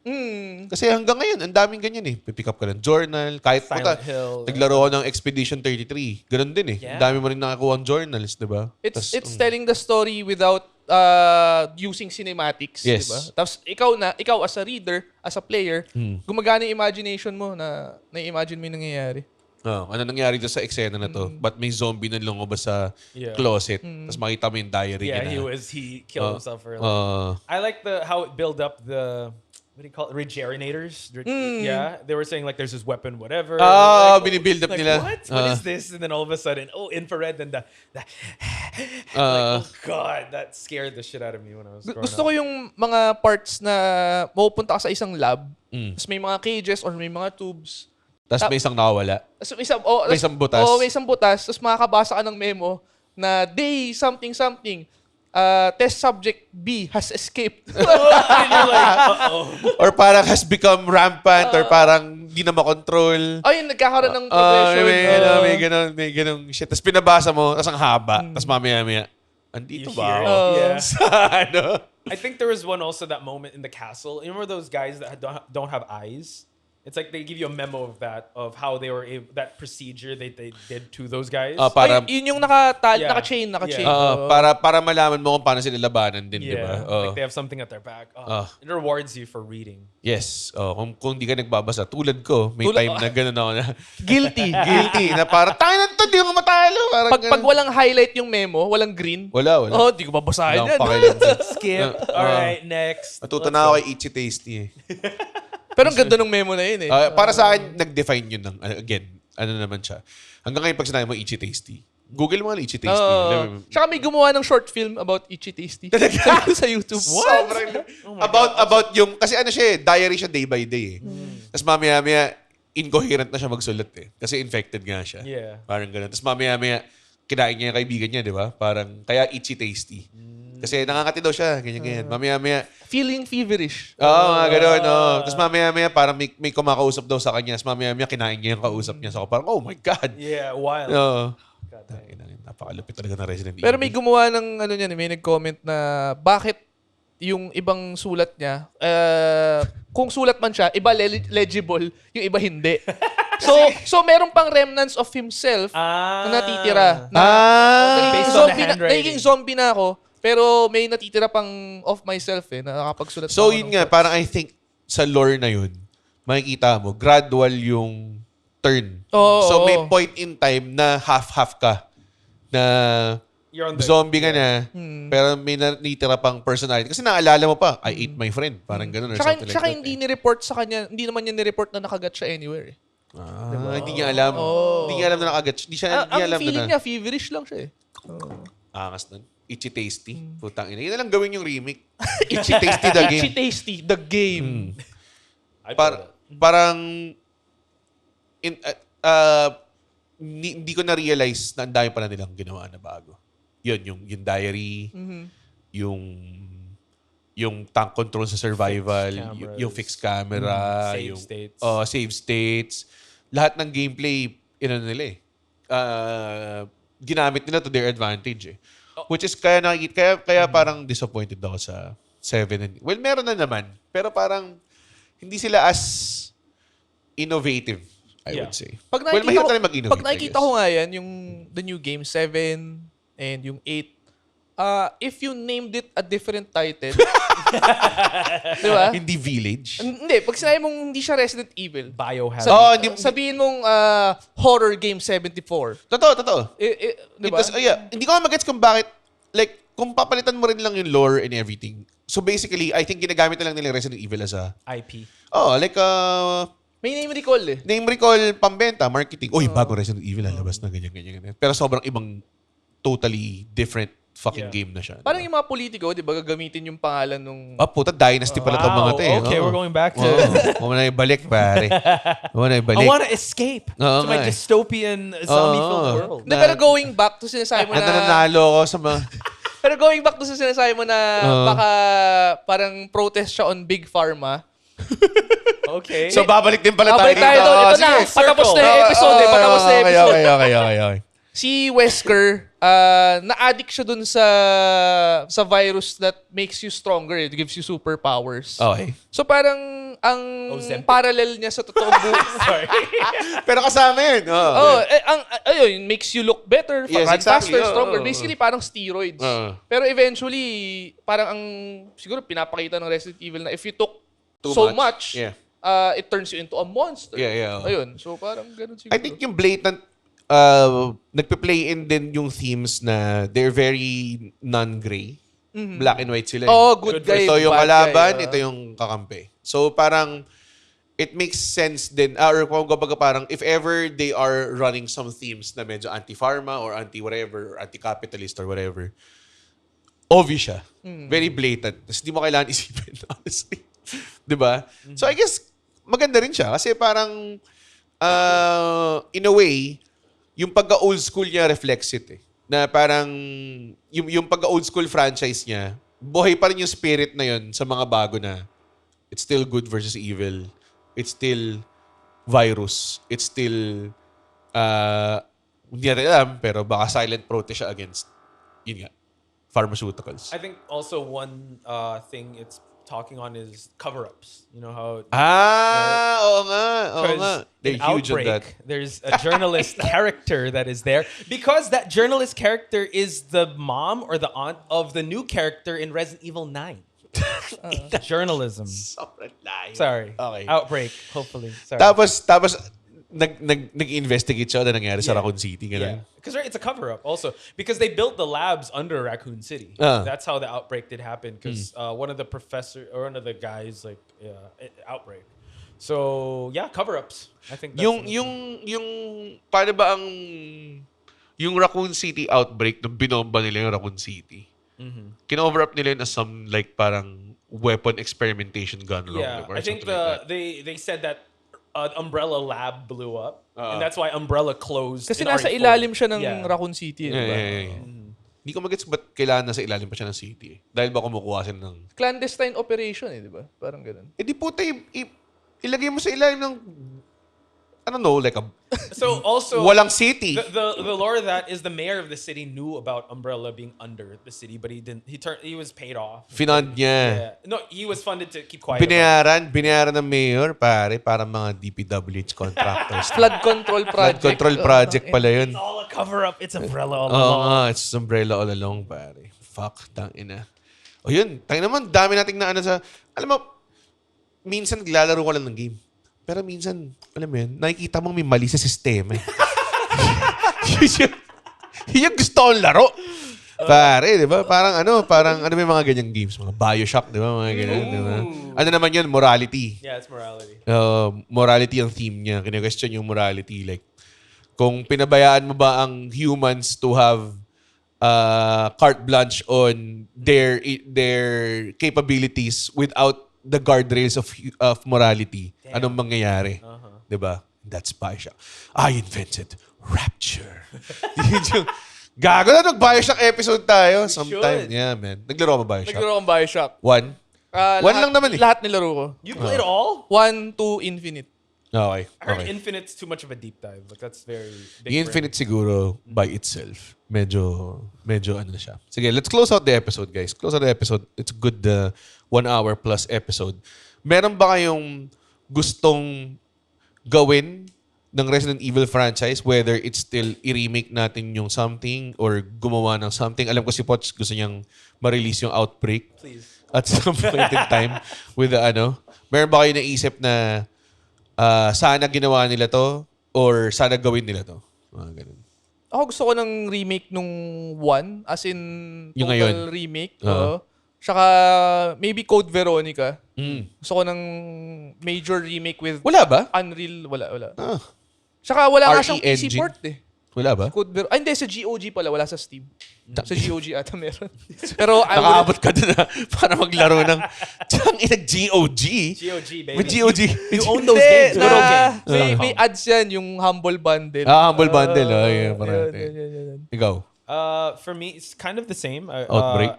Kasi hanggang ngayon, ang daming ganyan eh. Pipick up ka ng journal, kahit Silent Hill. naglaro ko ng Expedition 33. Ganun din eh. Yeah. Ang dami mo rin nakakuha ng journals, di ba? It's telling the story without using cinematics, Yes. diba? Tapos ikaw as a reader, as a player, gumagana yung imagination mo na na-imagine mo yung nangyayari. Ano nangyari doon sa eksena na to? Ba't may zombie na lumabas sa Yeah. closet? Tapos makita mo yung diary Yeah, niya. he killed himself early. Uh, I like how it built up the what do you call it? Regenerators. Yeah, they were saying like there's this weapon, whatever. binibuild up like, nila. What is this? And then all of a sudden, infrared. And the like, oh god, that scared the shit out of me when I was growing Gusto up. ko yung mga parts na mapupunta ka sa isang lab, tapos may mga cages or may mga tubes. Tapos may isang nakawala. So, May isang butas. may isang butas. Tapos makakabasa ka ng memo na day something. Test subject B has escaped. And you're like, Or parang has become rampant or parang di na makontrol. Ayun, nagkakaroon ng progression. May ganong shit. Tapos pinabasa mo, tapos ang haba. Tapos mamaya, andito you ba hear ako? it. Yeah. Sa ano? I think there was one also that moment in the castle. You remember those guys that don't have eyes? It's like they give you a memo of how they were that procedure they did to those guys. Para, Ay, yun yung naka-chain. Yeah. para malaman mo kung paano sila labanan din, di ba? Like they have something at their back. It rewards you for reading. Yes. Kung di ka nagbabasa, tulad ko, may Tulad- time na gano'n ako na Guilty. na parang, tayo na to, di mo matalo. Parang Pag ganun. walang highlight yung memo, walang green. Wala. Oh, di ko babasahin Wala yan. akong pakialam dyan. Skip. All right, next. Natuto Let's na ako go. kay Itchy Tasty eh. Pero ang ganda ng memo na yun eh. Para sa akin, nag-define yun ng, again, ano naman siya. Hanggang ngayon pag sinabi mo Itchy Tasty, Google mo nga Itchy Tasty. Tsaka may gumawa ng short film about Itchy Tasty. sa YouTube. Sobrang, about yung, kasi ano siya eh, diary siya day by day eh. Tapos mamaya-maya, incoherent na siya magsulat eh. Kasi infected nga siya. Yeah. Parang ganun. Tapos mamaya-maya, kinain niya yung kaibigan niya, di ba? Parang, kaya Itchy Tasty. Kasi nakangati daw siya, ganyan-ganyan. Mamaya-maya, Feeling feverish. nga gano'n. Tapos mamaya-maya, parang may kumakausap daw sa kanya. Tapos mamaya-maya, kinain niya yung kausap niya. So ako parang, oh my God. Yeah, wild. God damn. Napakalupit talaga ng Resident Evil. Pero may gumawa ng ano niyan, may nag-comment na bakit yung ibang sulat niya, kung sulat man siya, iba legible, yung iba hindi. So meron pang remnants of himself na natitira. Based on the handwriting. Nagiging zombie na ako, pero may natitira pang of myself na nakakapagsulat. So ako yun ng nga, text. parang I think sa lore na yun, makikita mo, gradual yung turn. Oo, So oo. may point in time na half-half ka. Na You're on the zombie ka na, pero may natitira pang personality. Kasi naalala mo pa, I ate my friend. Parang ganun or something like Tsaka that. hindi ni-report sa kanya, hindi naman niya ni-report na nakagat siya anywhere. Hindi niya alam. Hindi niya alam na nakagat. Hindi niya Ang alam feeling na. niya, feverish lang siya eh. Angas nun. Itchy Tasty. Putang ina. Yun na lang gawin yung remake. Itchy Tasty the Itchy game. Tasty, the game. Parang hindi ko na-realize na ang dami pa na nilang ginawa na bago. yung diary, yung tank control sa survival, Fixed yung fixed camera, Save yung states. save states. Lahat ng gameplay, nila eh. Ginamit nila to their advantage eh. Which is kaya parang disappointed ako sa 7 and well, meron na naman, pero parang hindi sila as innovative, I would say. Mahirap na rin mag-innovate. Pag nakikita ko nga yan, yung the new game 7 and yung 8, if you named it a different title, di ba? Hindi Village. Hindi, pag sinabi mong hindi siya Resident Evil, Biohazard. sabihin mong horror game 74. Totoo. Di ba? Hindi ko magets kung bakit, like, kung papalitan mo rin lang yung lore and everything. So basically, I think ginagamit na lang nila yung Resident Evil as a, IP. May name recall eh. name recall, pambenta, marketing. Uy, bago Resident Evil, lalabas na ganyan. Pero sobrang ibang, totally different fucking game na siya. Parang yung mga politiko, di ba, gagamitin yung pangalan nung... Puta, dynasty pala itong mga to eh. Okay, we're going back to... Huwag na ibalik, pare. Huwag na I ibalik. want to escape to my dystopian zombie-filled world. Hindi, pero going back to sinasabi mo na... Nananalo ako sa mga... Pero going back to sa sinasabi mo na baka parang protest siya on Big Pharma. Okay. So, babalik din pala tayo Babalik tayo doon. Ito na. Patapos na yung episode eh. Patapos na yung episode. Okay. Si Wesker, na-addict siya dun sa virus that makes you stronger. It gives you superpowers. Okay. So parang ang Ozempic. parallel niya sa totoong buhay. Sorry. Pero kasama yun. Ayun, makes you look better, Yes, run exactly. faster, stronger. Basically, parang steroids. Pero eventually, parang siguro pinapakita ng Resident Evil na if you took Too so much. much, Yeah. it turns you into a monster. Yeah. Ayun. So parang ganun siguro. I think yung blatant, nagpe-play in din yung themes na they're very non-gray. Black and white sila. Good guy, Ito yung bad kalaban, guy, ito yung kakampi. So parang, it makes sense din, or kung kumbaga parang, if ever they are running some themes na medyo anti-pharma or anti-whatever, or anti-capitalist or whatever, obvious siya. Very blatant. Tapos hindi mo kailangan isipin, honestly. Diba? So I guess, maganda rin siya. Kasi parang, in a way, yung pagka-old school niya reflects it eh. Na parang, yung pagka-old school franchise niya, buhay pa rin yung spirit na yun sa mga bago na it's still good versus evil. It's still virus. It's still, hindi natin alam, pero baka silent protest siya against, yun nga, pharmaceuticals. I think also one thing it's talking on is cover-ups. You know how... Oo nga. Because They're in huge on that. Outbreak, there's a journalist character that is there. Because that journalist character is the mom or the aunt of the new character in Resident Evil 9. Journalism. Sobrang layo. Sorry. Okay. Outbreak, hopefully. Sorry. Tapos nag-investigate siya na nangyari sa Raccoon City. Yeah. Because it's a cover-up also. Because they built the labs under Raccoon City. That's how the outbreak did happen. Because one of the one of the guys, outbreak. So, yeah, cover-ups. I think that's... paano ba yung Raccoon City outbreak nung binomba nila yung Raccoon City? Kino-over up nila yun as some, parang weapon experimentation gun wrong. Yeah, I think they said that Umbrella lab blew up. And that's why Umbrella closed. Kasi in nasa RE4. ilalim siya ng Yeah. Raccoon City. Yeah. Hindi ko magets ba't kailangan nasa ilalim pa siya ng city eh. Dahil ba kumukuha sila ng... Clandestine operation di ba? Parang ganun. Eh di puta, ilagay mo sa ilalim ng... I don't know, So also... walang city. The lore of that is the mayor of the city knew about Umbrella being under the city, but he didn't. He was paid off. Finand niya. Yeah. No, he was funded to keep quiet. Binayaran ng mayor, pare, para mga DPWH contractors. Flood control project. Flood control project pala yun. It's all a cover up. It's Umbrella all Oo along. nga, it's umbrella all along, pare. Fuck, tangina. O yun, tangina naman, dami nating na sa... Alam mo, minsan naglalaro ko lang ng game. Pero minsan, alam mo yun, nakikita mong may mali sa sistema. Yun yung gusto kong laro. Pare, di ba? Parang may mga ganyang games. Mga Bioshock, di ba? Mga ganyan, di ba? Ano naman yun? Morality. Yeah, it's morality. Morality ang theme niya. Kine-question yung morality. Like, kung pinabayaan mo ba ang humans to have carte blanche on their capabilities without the guardrails of morality, anong mangyayari? Diba? That's Bioshock. I invented Rapture. Gago na, nag-Bioshock episode tayo. should. Sometime. Yeah, man. Naglaro ka ba Bioshock? Naglaro akong Bioshock. One? One lang naman eh. Lahat nilaro ko. You played all? 1 to Infinite. Okay. I heard Okay. Infinite's too much of a deep dive. Like that's very big. Yung Infinite siguro by itself. Medyo ano na siya. Sige, let's close out the episode, guys. Close out the episode. It's a good 1 hour plus episode. Meron ba kayong gustong gawin ng Resident Evil franchise, whether it's still i-remake natin yung something or gumawa ng something? Alam ko si Potts gusto niyang ma-release yung Outbreak. Please. At some point in time with the meron ba kayo naisip na sana ginawa nila to or sana gawin nila to? Ganun. Ako gusto ko ng remake nung 1, as in Yung total ngayon? remake. Oo. Tsaka maybe Code Veronica. Mm. Gusto ko ng major remake with Wala ba? Unreal. Wala. Ah, Tsaka wala nga RE siyang PC engine? port eh. wala ba? Hindi, sa GOG pala. Wala sa Steam. Sa GOG ata meron. Pero I would... Nakaabot ka doon para maglaro ng GOG. GOG, baby. With GOG. You own those games. Hindi, Good old games. may ads yan, yung Humble Bundle. Humble Bundle. Yeah, marami. Yun. Ikaw. For me, it's kind of the same. Outbreak?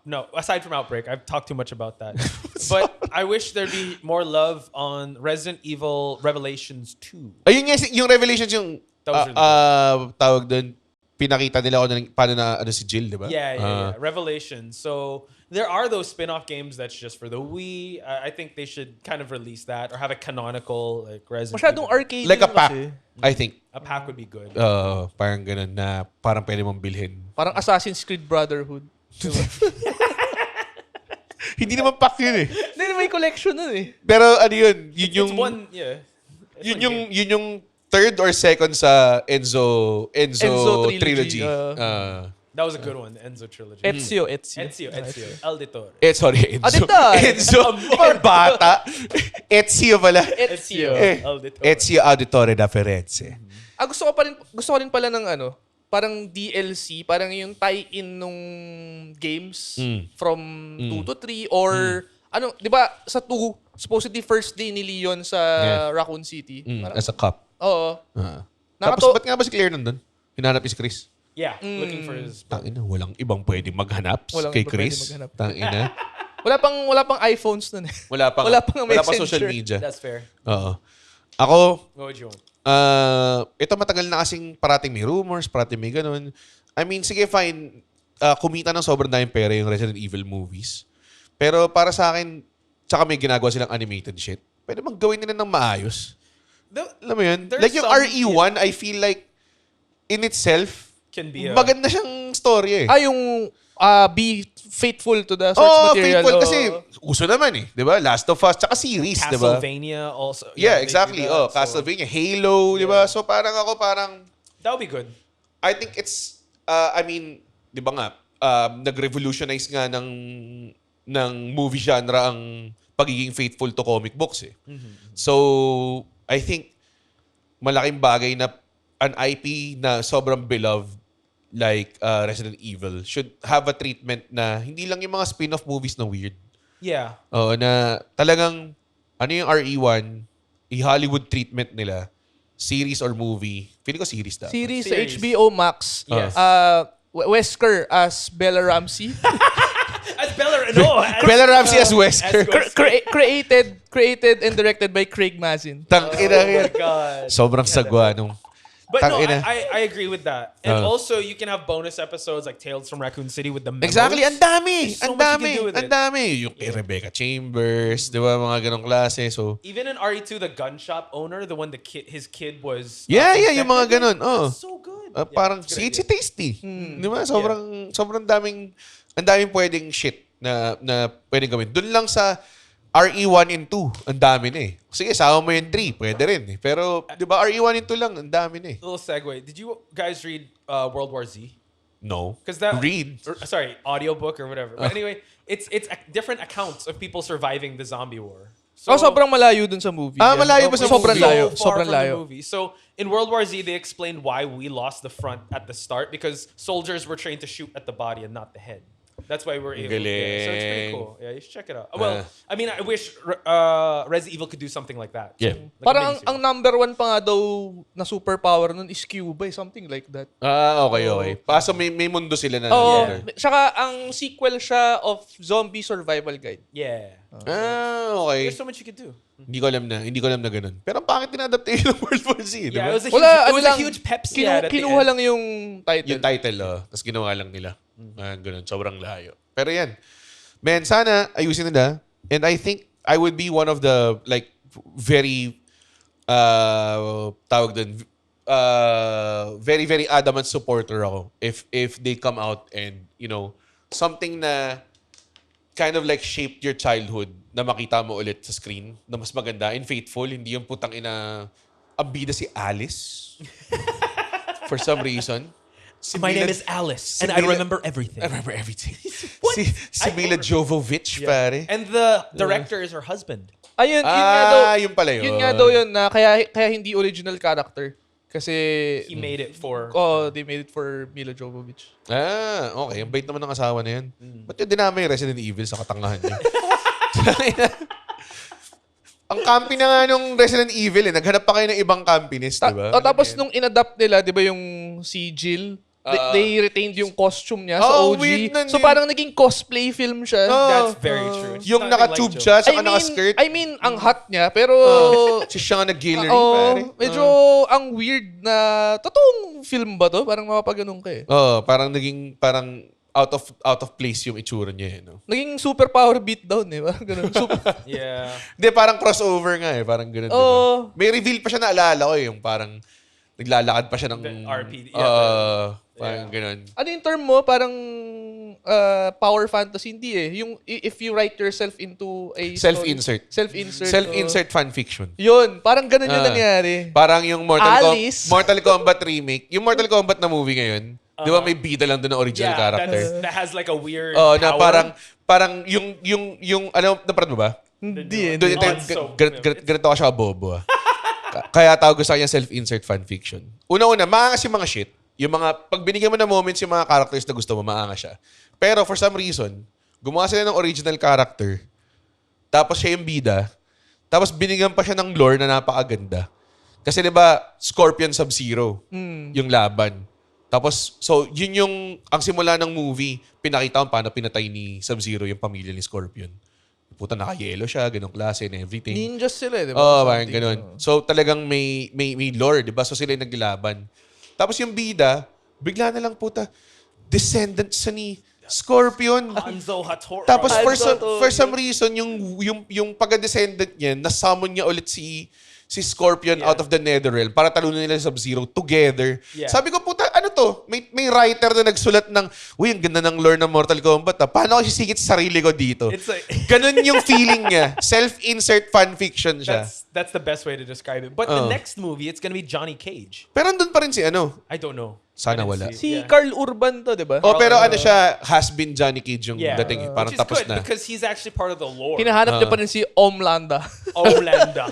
No, aside from Outbreak, I've talked too much about that. But I wish there'd be more love on Resident Evil Revelations 2. Ayun nga, yung Revelations yung That was really tawag doon, pinakita nila ako paano na si Jill, di ba? Yeah. Revelations. So there are those spin-off games that's just for the Wii. I think they should kind of release that or have a canonical like Resident Masyadong Evil. arcade Like a yun pack, kasi. I think. A pack would be good. Parang ganun na parang pwede mong bilhin. Parang Assassin's Creed Brotherhood. Hindi naman pack yun eh. Hindi, may collection nun eh. Pero ano yun? Yun yung, It's one, yeah. It's one game. yun yung third or second sa Enzo trilogy. That was a good one, the Enzo trilogy. Ezio. Ezio. El Ditore. Sorry, Enzo. Aditay! Enzo. Or bata. Ezio pala. Ezio. El Ditore. Ezio Auditore da Firenze. Gusto ko rin pala ng parang DLC, parang yung tie-in nung games from 2 to 3 or di ba sa 2 supposedly first day ni Leon sa Raccoon City. Parang, As a cop. oo. Tapos ba't nga ba si Claire nandun? Hinanap niya si Chris. Yeah, looking for his... Tangina, walang ibang pwedeng maghanap Walang kay ibang pwedeng Chris. maghanap. Tangina. Wala pang iPhones nun eh. Wala pang social Messenger. media. That's fair. Oo. Ako, What would you want? ito matagal na kasing parating may rumors, parating may ganun. I mean, sige fine, kumita ng sobrang daming pera yung Resident Evil movies. Pero para sa akin, tsaka may ginagawa silang animated shit, pwede gawin nila ng maayos. Alam mo yun? There's Like yung some- RE1, I feel like, in itself, Can be a... maganda siyang story eh. Yung be faithful to the source Oh, material. faithful oo. kasi uso naman eh. Di ba? Last of Us, tsaka series, di ba? Castlevania also. Yeah, they do exactly. that, so Castlevania, Halo, di ba? So parang that would be good. I think it's, I mean, di ba nga, nag-revolutionize nga ng movie genre ang pagiging faithful to comic books eh. So, I think, malaking bagay na an IP na sobrang beloved like Resident Evil should have a treatment na hindi lang yung mga spin-off movies na weird. Yeah. Oo, na talagang, yung RE1, i-Hollywood treatment nila, series or movie. Feeling ko series dapat. Series sa Series. HBO Max. Yes. Wesker as Bella Ramsey. As Bella... No. Bella Ramsey as Wesker. created and directed by Craig Mazin. Tangina Oh yan. my God. Sobrang sagwa nung... But no, Tangina. I agree with that. And also, you can have bonus episodes like Tales from Raccoon City with the memos. Exactly, ang dami. There's so Ang much you dami. can do with Ang it. dami. Yung kay Rebecca Chambers, di ba, mga ganong klase. So, Even in RE2, the gun shop owner, the one his kid was... yeah, yung mga infected ganon. with, Oh. that's so good. Parang it's a good si idea. Tasty. Di ba? Sobrang daming, ang daming pwedeng shit na pwedeng gawin. Doon lang sa RE1 and 2, ang dami na eh. Sige, sama mo yung 3, pwede rin eh. Pero, di ba, RE1 and 2 lang, ang dami na eh. Little segue. Did you guys read World War Z? No. Because that Read. sorry, audiobook or whatever. But anyway, it's different accounts of people surviving the zombie war. So sobrang malayo dun sa movie. Malayo ba sa Sobrang movie? layo. far Sobrang from the layo. movie. So in World War Z, they explained why we lost the front at the start because soldiers were trained to shoot at the body and not the head. That's why we're able. So it's Galing. pretty cool. Yeah, you should check it out. Well, I mean, I wish Resident Evil could do something like that. Yeah. Like Parang amazing. ang number 1 pa nga daw na superpower nun is Cuba, something like that. Okay. Paso may mundo sila na. Oh, Yeah. tsaka ang sequel siya of Zombie Survival Guide. Yeah. Okay. There's so much you could do. Hindi ko alam na ganun. Pero ang pangit tinadaptation ng World War Z, di Yeah, ba? it was a Wala, huge, it ano was a lang, huge Pepsi ad at the Kinuha end. lang yung title. Yung title, tapos ginawa lang nila. Ganun, sobrang layo. Pero yan. Man, sana ayusin nila. And I think I would be one of the, like, very, tawag dun, very, very adamant supporter ako if they come out and, you know, something na kind of like shaped your childhood na makita mo ulit sa screen na mas maganda and faithful. Hindi yung putang ina, ang bida si Alice. For some reason. Si My name Mila- is Alice, si and I Mila- remember everything. I remember everything. Si Mila Jovovich, pare. And the director is her husband. Ayun, yun nga daw. Yun pala yun. Yun nga daw yun na kaya hindi original character. Kasi He made it for. they made it for Mila Jovovich. Okay. Ang bait naman ng asawa na yan. Ba't yung dinamay Resident Evil sa katangahan niya? Ang campy na nga nung Resident Evil eh. Naghanap pa kayo ng ibang campiness, di ba? Tapos nung inadapt nila, di ba yung si Jill, they retained yung costume niya sa OG. weird nun So yun. parang naging cosplay film siya. That's very true. It's Yung not even naka-tube like siya, Joe. saka naka-skirt. I mean, ang hot niya, pero Siya nga nag-Guillory, pare. medyo ang weird na totoong film ba to? Parang mapapaganong ka eh. Parang naging, parang out of place yung itsura niya, no? Naging super power beatdown eh. Parang ganun. Super, Yeah. Hindi, parang crossover nga eh. Parang ganun, di ba? May reveal pa siya na alala ko eh. Yung parang naglalakad pa siya ng... The RP, parang ganun. ano yung term mo? Parang power fantasy. Hindi eh. Yung if you write yourself into a Self-insert. story. Self-insert. Self-insert fanfiction. Yun. Parang ganun yung nangyari. Parang yung Alice. Mortal Kombat remake. Yung Mortal Kombat na movie ngayon, di ba may bida lang doon na original Yeah, character? that has like a weird. Na power. parang yung ano, naparad mo ba? Hindi eh. Doon, ganito ka siya bobo ah. Kaya tawag ko sa kanya self-insert fanfiction. Una-una, maangas yung mga shit. Yung mga, pag binigyan mo ng moments yung mga characters na gusto mo, maangas siya. Pero for some reason, gumawa sila ng original character, tapos siya yung bida, tapos binigyan pa siya ng lore na napakaganda. Kasi di ba Scorpion Sub-Zero yung laban. Tapos, so yun yung, ang simula ng movie, pinakita ko paano pinatay ni Sub-Zero yung pamilya ni Scorpion. Puta, naka-yellow siya, ganong klase and everything. Ninjas sila eh. Di ba? Parang ganun. So talagang may lore, di ba? So sila yung naglaban. Tapos yung bida, bigla na lang puta, descendant sa ni Scorpion. Hanzo Hattori. Tapos for some reason, yung pagka-descendant niya, nasummon niya ulit si Scorpion out of the Netherrealm para talunin nila sa Sub-Zero together. Yeah. Sabi ko, puta, ano to? May writer na nagsulat ng, uy, ang ganda ng lore ng Mortal Kombat. Paano ako sisigit sa sarili ko dito? It's like Ganun yung feeling niya. Self-insert fanfiction siya. that's the best way to describe it. But the next movie, it's gonna be Johnny Cage. Pero andun pa rin si ano. I don't know. Sana I didn't wala. see it. Si Yeah. Carl Urban to, di ba? Oh, pero ano siya, has been Johnny Cage yung Yeah. dating. Parang Which is tapos good na. because he's actually part of the lore. Hinahanap niya pa rin si Omlanda. Orlando.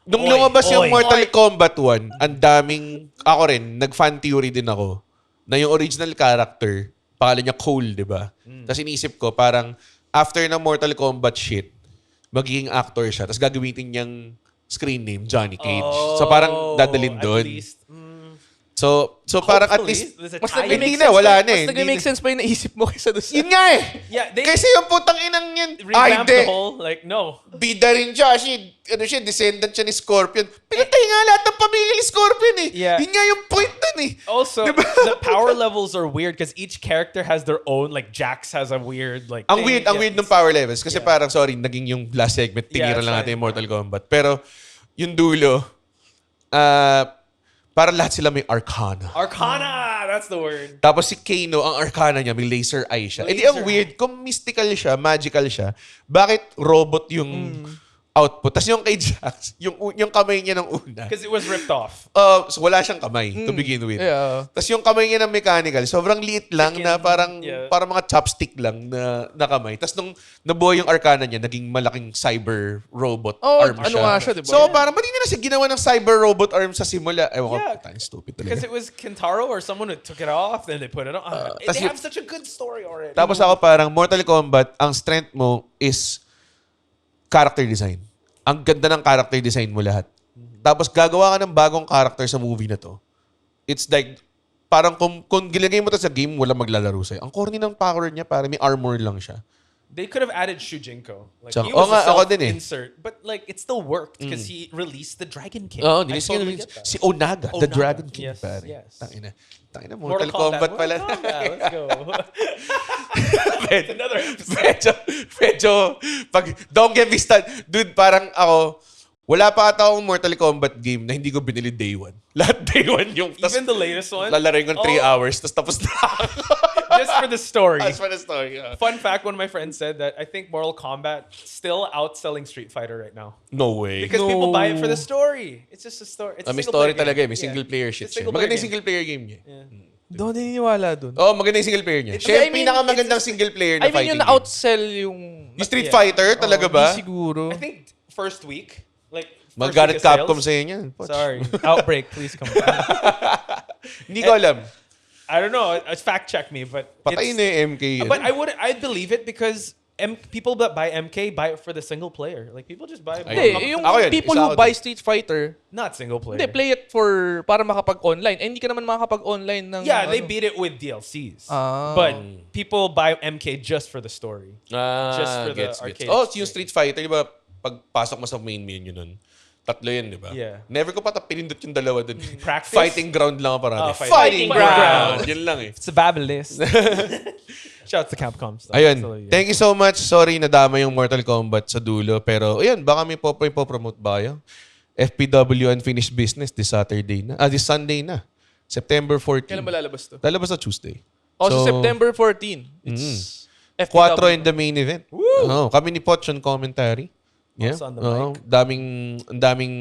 Nung Oy, lumabas yung oy. Mortal Kombat 1, ang daming, ako rin, nag-fan theory din ako, na yung original character, pangalan niya Cole, di ba? Tapos iniisip ko, parang, after na Mortal Kombat shit, magiging actor siya, tapos gagamitin niyang screen name, Johnny Cage. So parang dadalhin At doon. least. So parang at Hopefully, least, there's a Mas tie-in. Hindi na, wala na eh. Mas nag-make sense pa yung naisip mo kaysa doon sa... yun nga eh. Yeah, they Kasi yung putang inang yan, revamped hindi. the whole, like, no. Bida rin siya. Descendant siya ni Scorpion. Pinatay nga lahat ng pamilya ni Scorpion eh. Yeah. Yun nga yung point dun eh. Also, the power levels are weird because each character has their own. Like Jax has a weird like. Ang thing. weird ng power levels. Kasi parang, sorry, naging yung last segment, Yeah, tiniran lang that's natin yung Mortal Kombat. Pero, yung dulo, para lahat sila may arcana. Arcana. That's the word. Tapos si Kano, ang arcana niya, may laser eye siya. Eh di ang weird, kung mystical siya, magical siya, bakit robot yung output. Tapos yung kay Jax, yung kamay niya ng una. Because it was ripped off. So wala siyang kamay to begin with. Yeah. Tapos yung kamay niya ng mechanical, sobrang liit lang na parang yeah. parang mga chopstick lang na kamay. Tapos nung nabuhay yung Arcana niya, naging malaking cyber robot arm ano siya. nga siya, diba? So parang ba't hindi na siya ginawa ng cyber robot arm sa simula? Ewan Yeah. ko, tayong stupid Because talaga. it was Kentaro or someone who took it off, then they put it on. tas They yun- have such a good story already. Tapos ako parang Mortal Kombat, ang strength mo is character design. Ang ganda ng character design mo lahat. Tapos gagawa ka ng bagong character sa movie na to. It's like, parang kung gilagay mo to sa game, wala maglalaro sa'yo. Ang corny ng power niya, parang may armor lang siya. They could have added Shujinko. Like, Tsaka- he was a ako din eh. self-insert. But like, it still worked because he released the Dragon King. Oo, I totally get that. si Onaga, the Onaga. Dragon King, Yes, pare. yes. Tangina, Mortal Kombat pala. Mortal Kombat, let's go. It's another episode. Don't get me started. Dude, parang ako, wala pa ata akong Mortal Kombat game na hindi ko binili day one. Lahat day one yung... Even the latest one. Lalaroin ko 3 hours, tapos na Just for the story. As for the story. Fun fact, one of my friends said that I think Mortal Kombat still outselling Street Fighter right now. No way. Because people buy it for the story. It's just a story. It's a May single-player story talaga eh. game. May single player shit It's siya. single-player Maganda yung game. single player game niya. Doon naniniwala dun. Oo, maganda yung single player niya. Siya I yung mean, pinakamagandang single player na I mean, fighting yung game. na-outsell yung... Yung Street Fighter, talaga ba? Hindi siguro. I think first week, like first Magalit week of Capcom sales- sa inyo. Sorry, Outbreak, please come. Hindi ko alam. I don't know. Fact check me, but Patayin it's- na yung MK. But I'd believe it because people that buy MK buy it for the single player. Like people just buy it. Hindi, yung Ako yun, people isa who ako buy dun. Street Fighter, Not single player. hindi, play it for para makapag-online. Eh, hindi ka naman makakapag-online ng... Yeah, they ano. beat it with DLCs. Ah. But people buy MK just for the story. Just for the arcade Oh, yung experience. Street Fighter, di ba, pagpasok mo sa main menu nun, tatlo yan, di ba? Yeah. Never ko pa pinindot yung dalawa dun. Practice? Fighting ground lang ako parati. Oh, fighting fighting ground! ground. Yun lang eh. It's a fabulous. Shout out to Capcom stuff. Ayun. So, yeah. Thank you so much. Sorry, nadama yung Mortal Kombat sa dulo. Pero, ayun, baka may po-promote ba kayo? FPW Unfinished Business this Saturday na. This Sunday na. September 14. Kailan ba lalabas to? Lalabas sa Tuesday. So, September 14. It's FPW. 4 in the main event. Oh, kami ni Poch on commentary. Yeah. Also on the Oo. Daming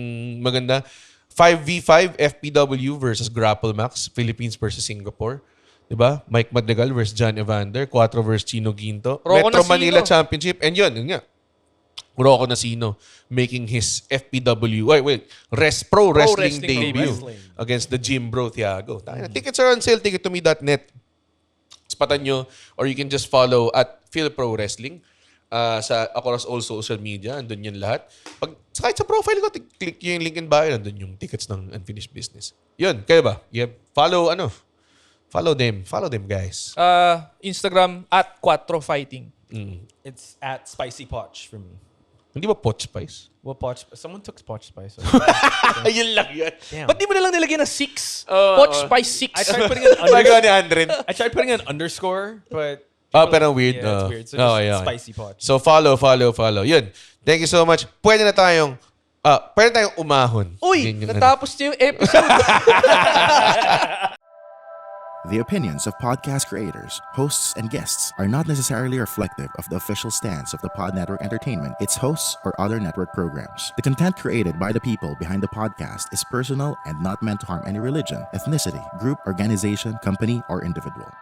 maganda. 5v5 FPW versus Grapple Max. Philippines versus Singapore. Diba? Mike Madrigal versus John Evander. 4 versus Chino Ginto. Rocco Metro Nacino. Manila Championship. And yun nga. Rocco Nacino making his FPW, Pro Wrestling Wrestling debut Wrestling. against the Jim Bro Thiago. Tickets are on sale, tickettome.net. Spatan nyo, or you can just follow at Phil Pro Wrestling sa across all social media. Andun yan lahat. Kahit sa profile ko, click yung link in bio. Andun yung tickets ng Unfinished Business. Yun, kayo ba? Follow them. Follow them, guys. Instagram at Quattro Fighting. It's at Spicy Poch for me. Hindi ba Poch Spice? What Poch? Someone took Poch Spice. Ayun lang yun. Damn. Ba't di mo na lang nilagay na 6? Poch Spice 6. I tried putting an Magawa ni underscore. Andren. I tried putting an underscore, but Pero weird. yeah, it's weird. So Okay, just okay. Spicy Poch. So follow. Yun. Thank you so much. Pwede tayong umahon. Uy, Yun yung natapos niyo yung episode. The opinions of podcast creators, hosts, and guests are not necessarily reflective of the official stance of the Pod Network Entertainment, its hosts, or other network programs. The content created by the people behind the podcast is personal and not meant to harm any religion, ethnicity, group, organization, company, or individual.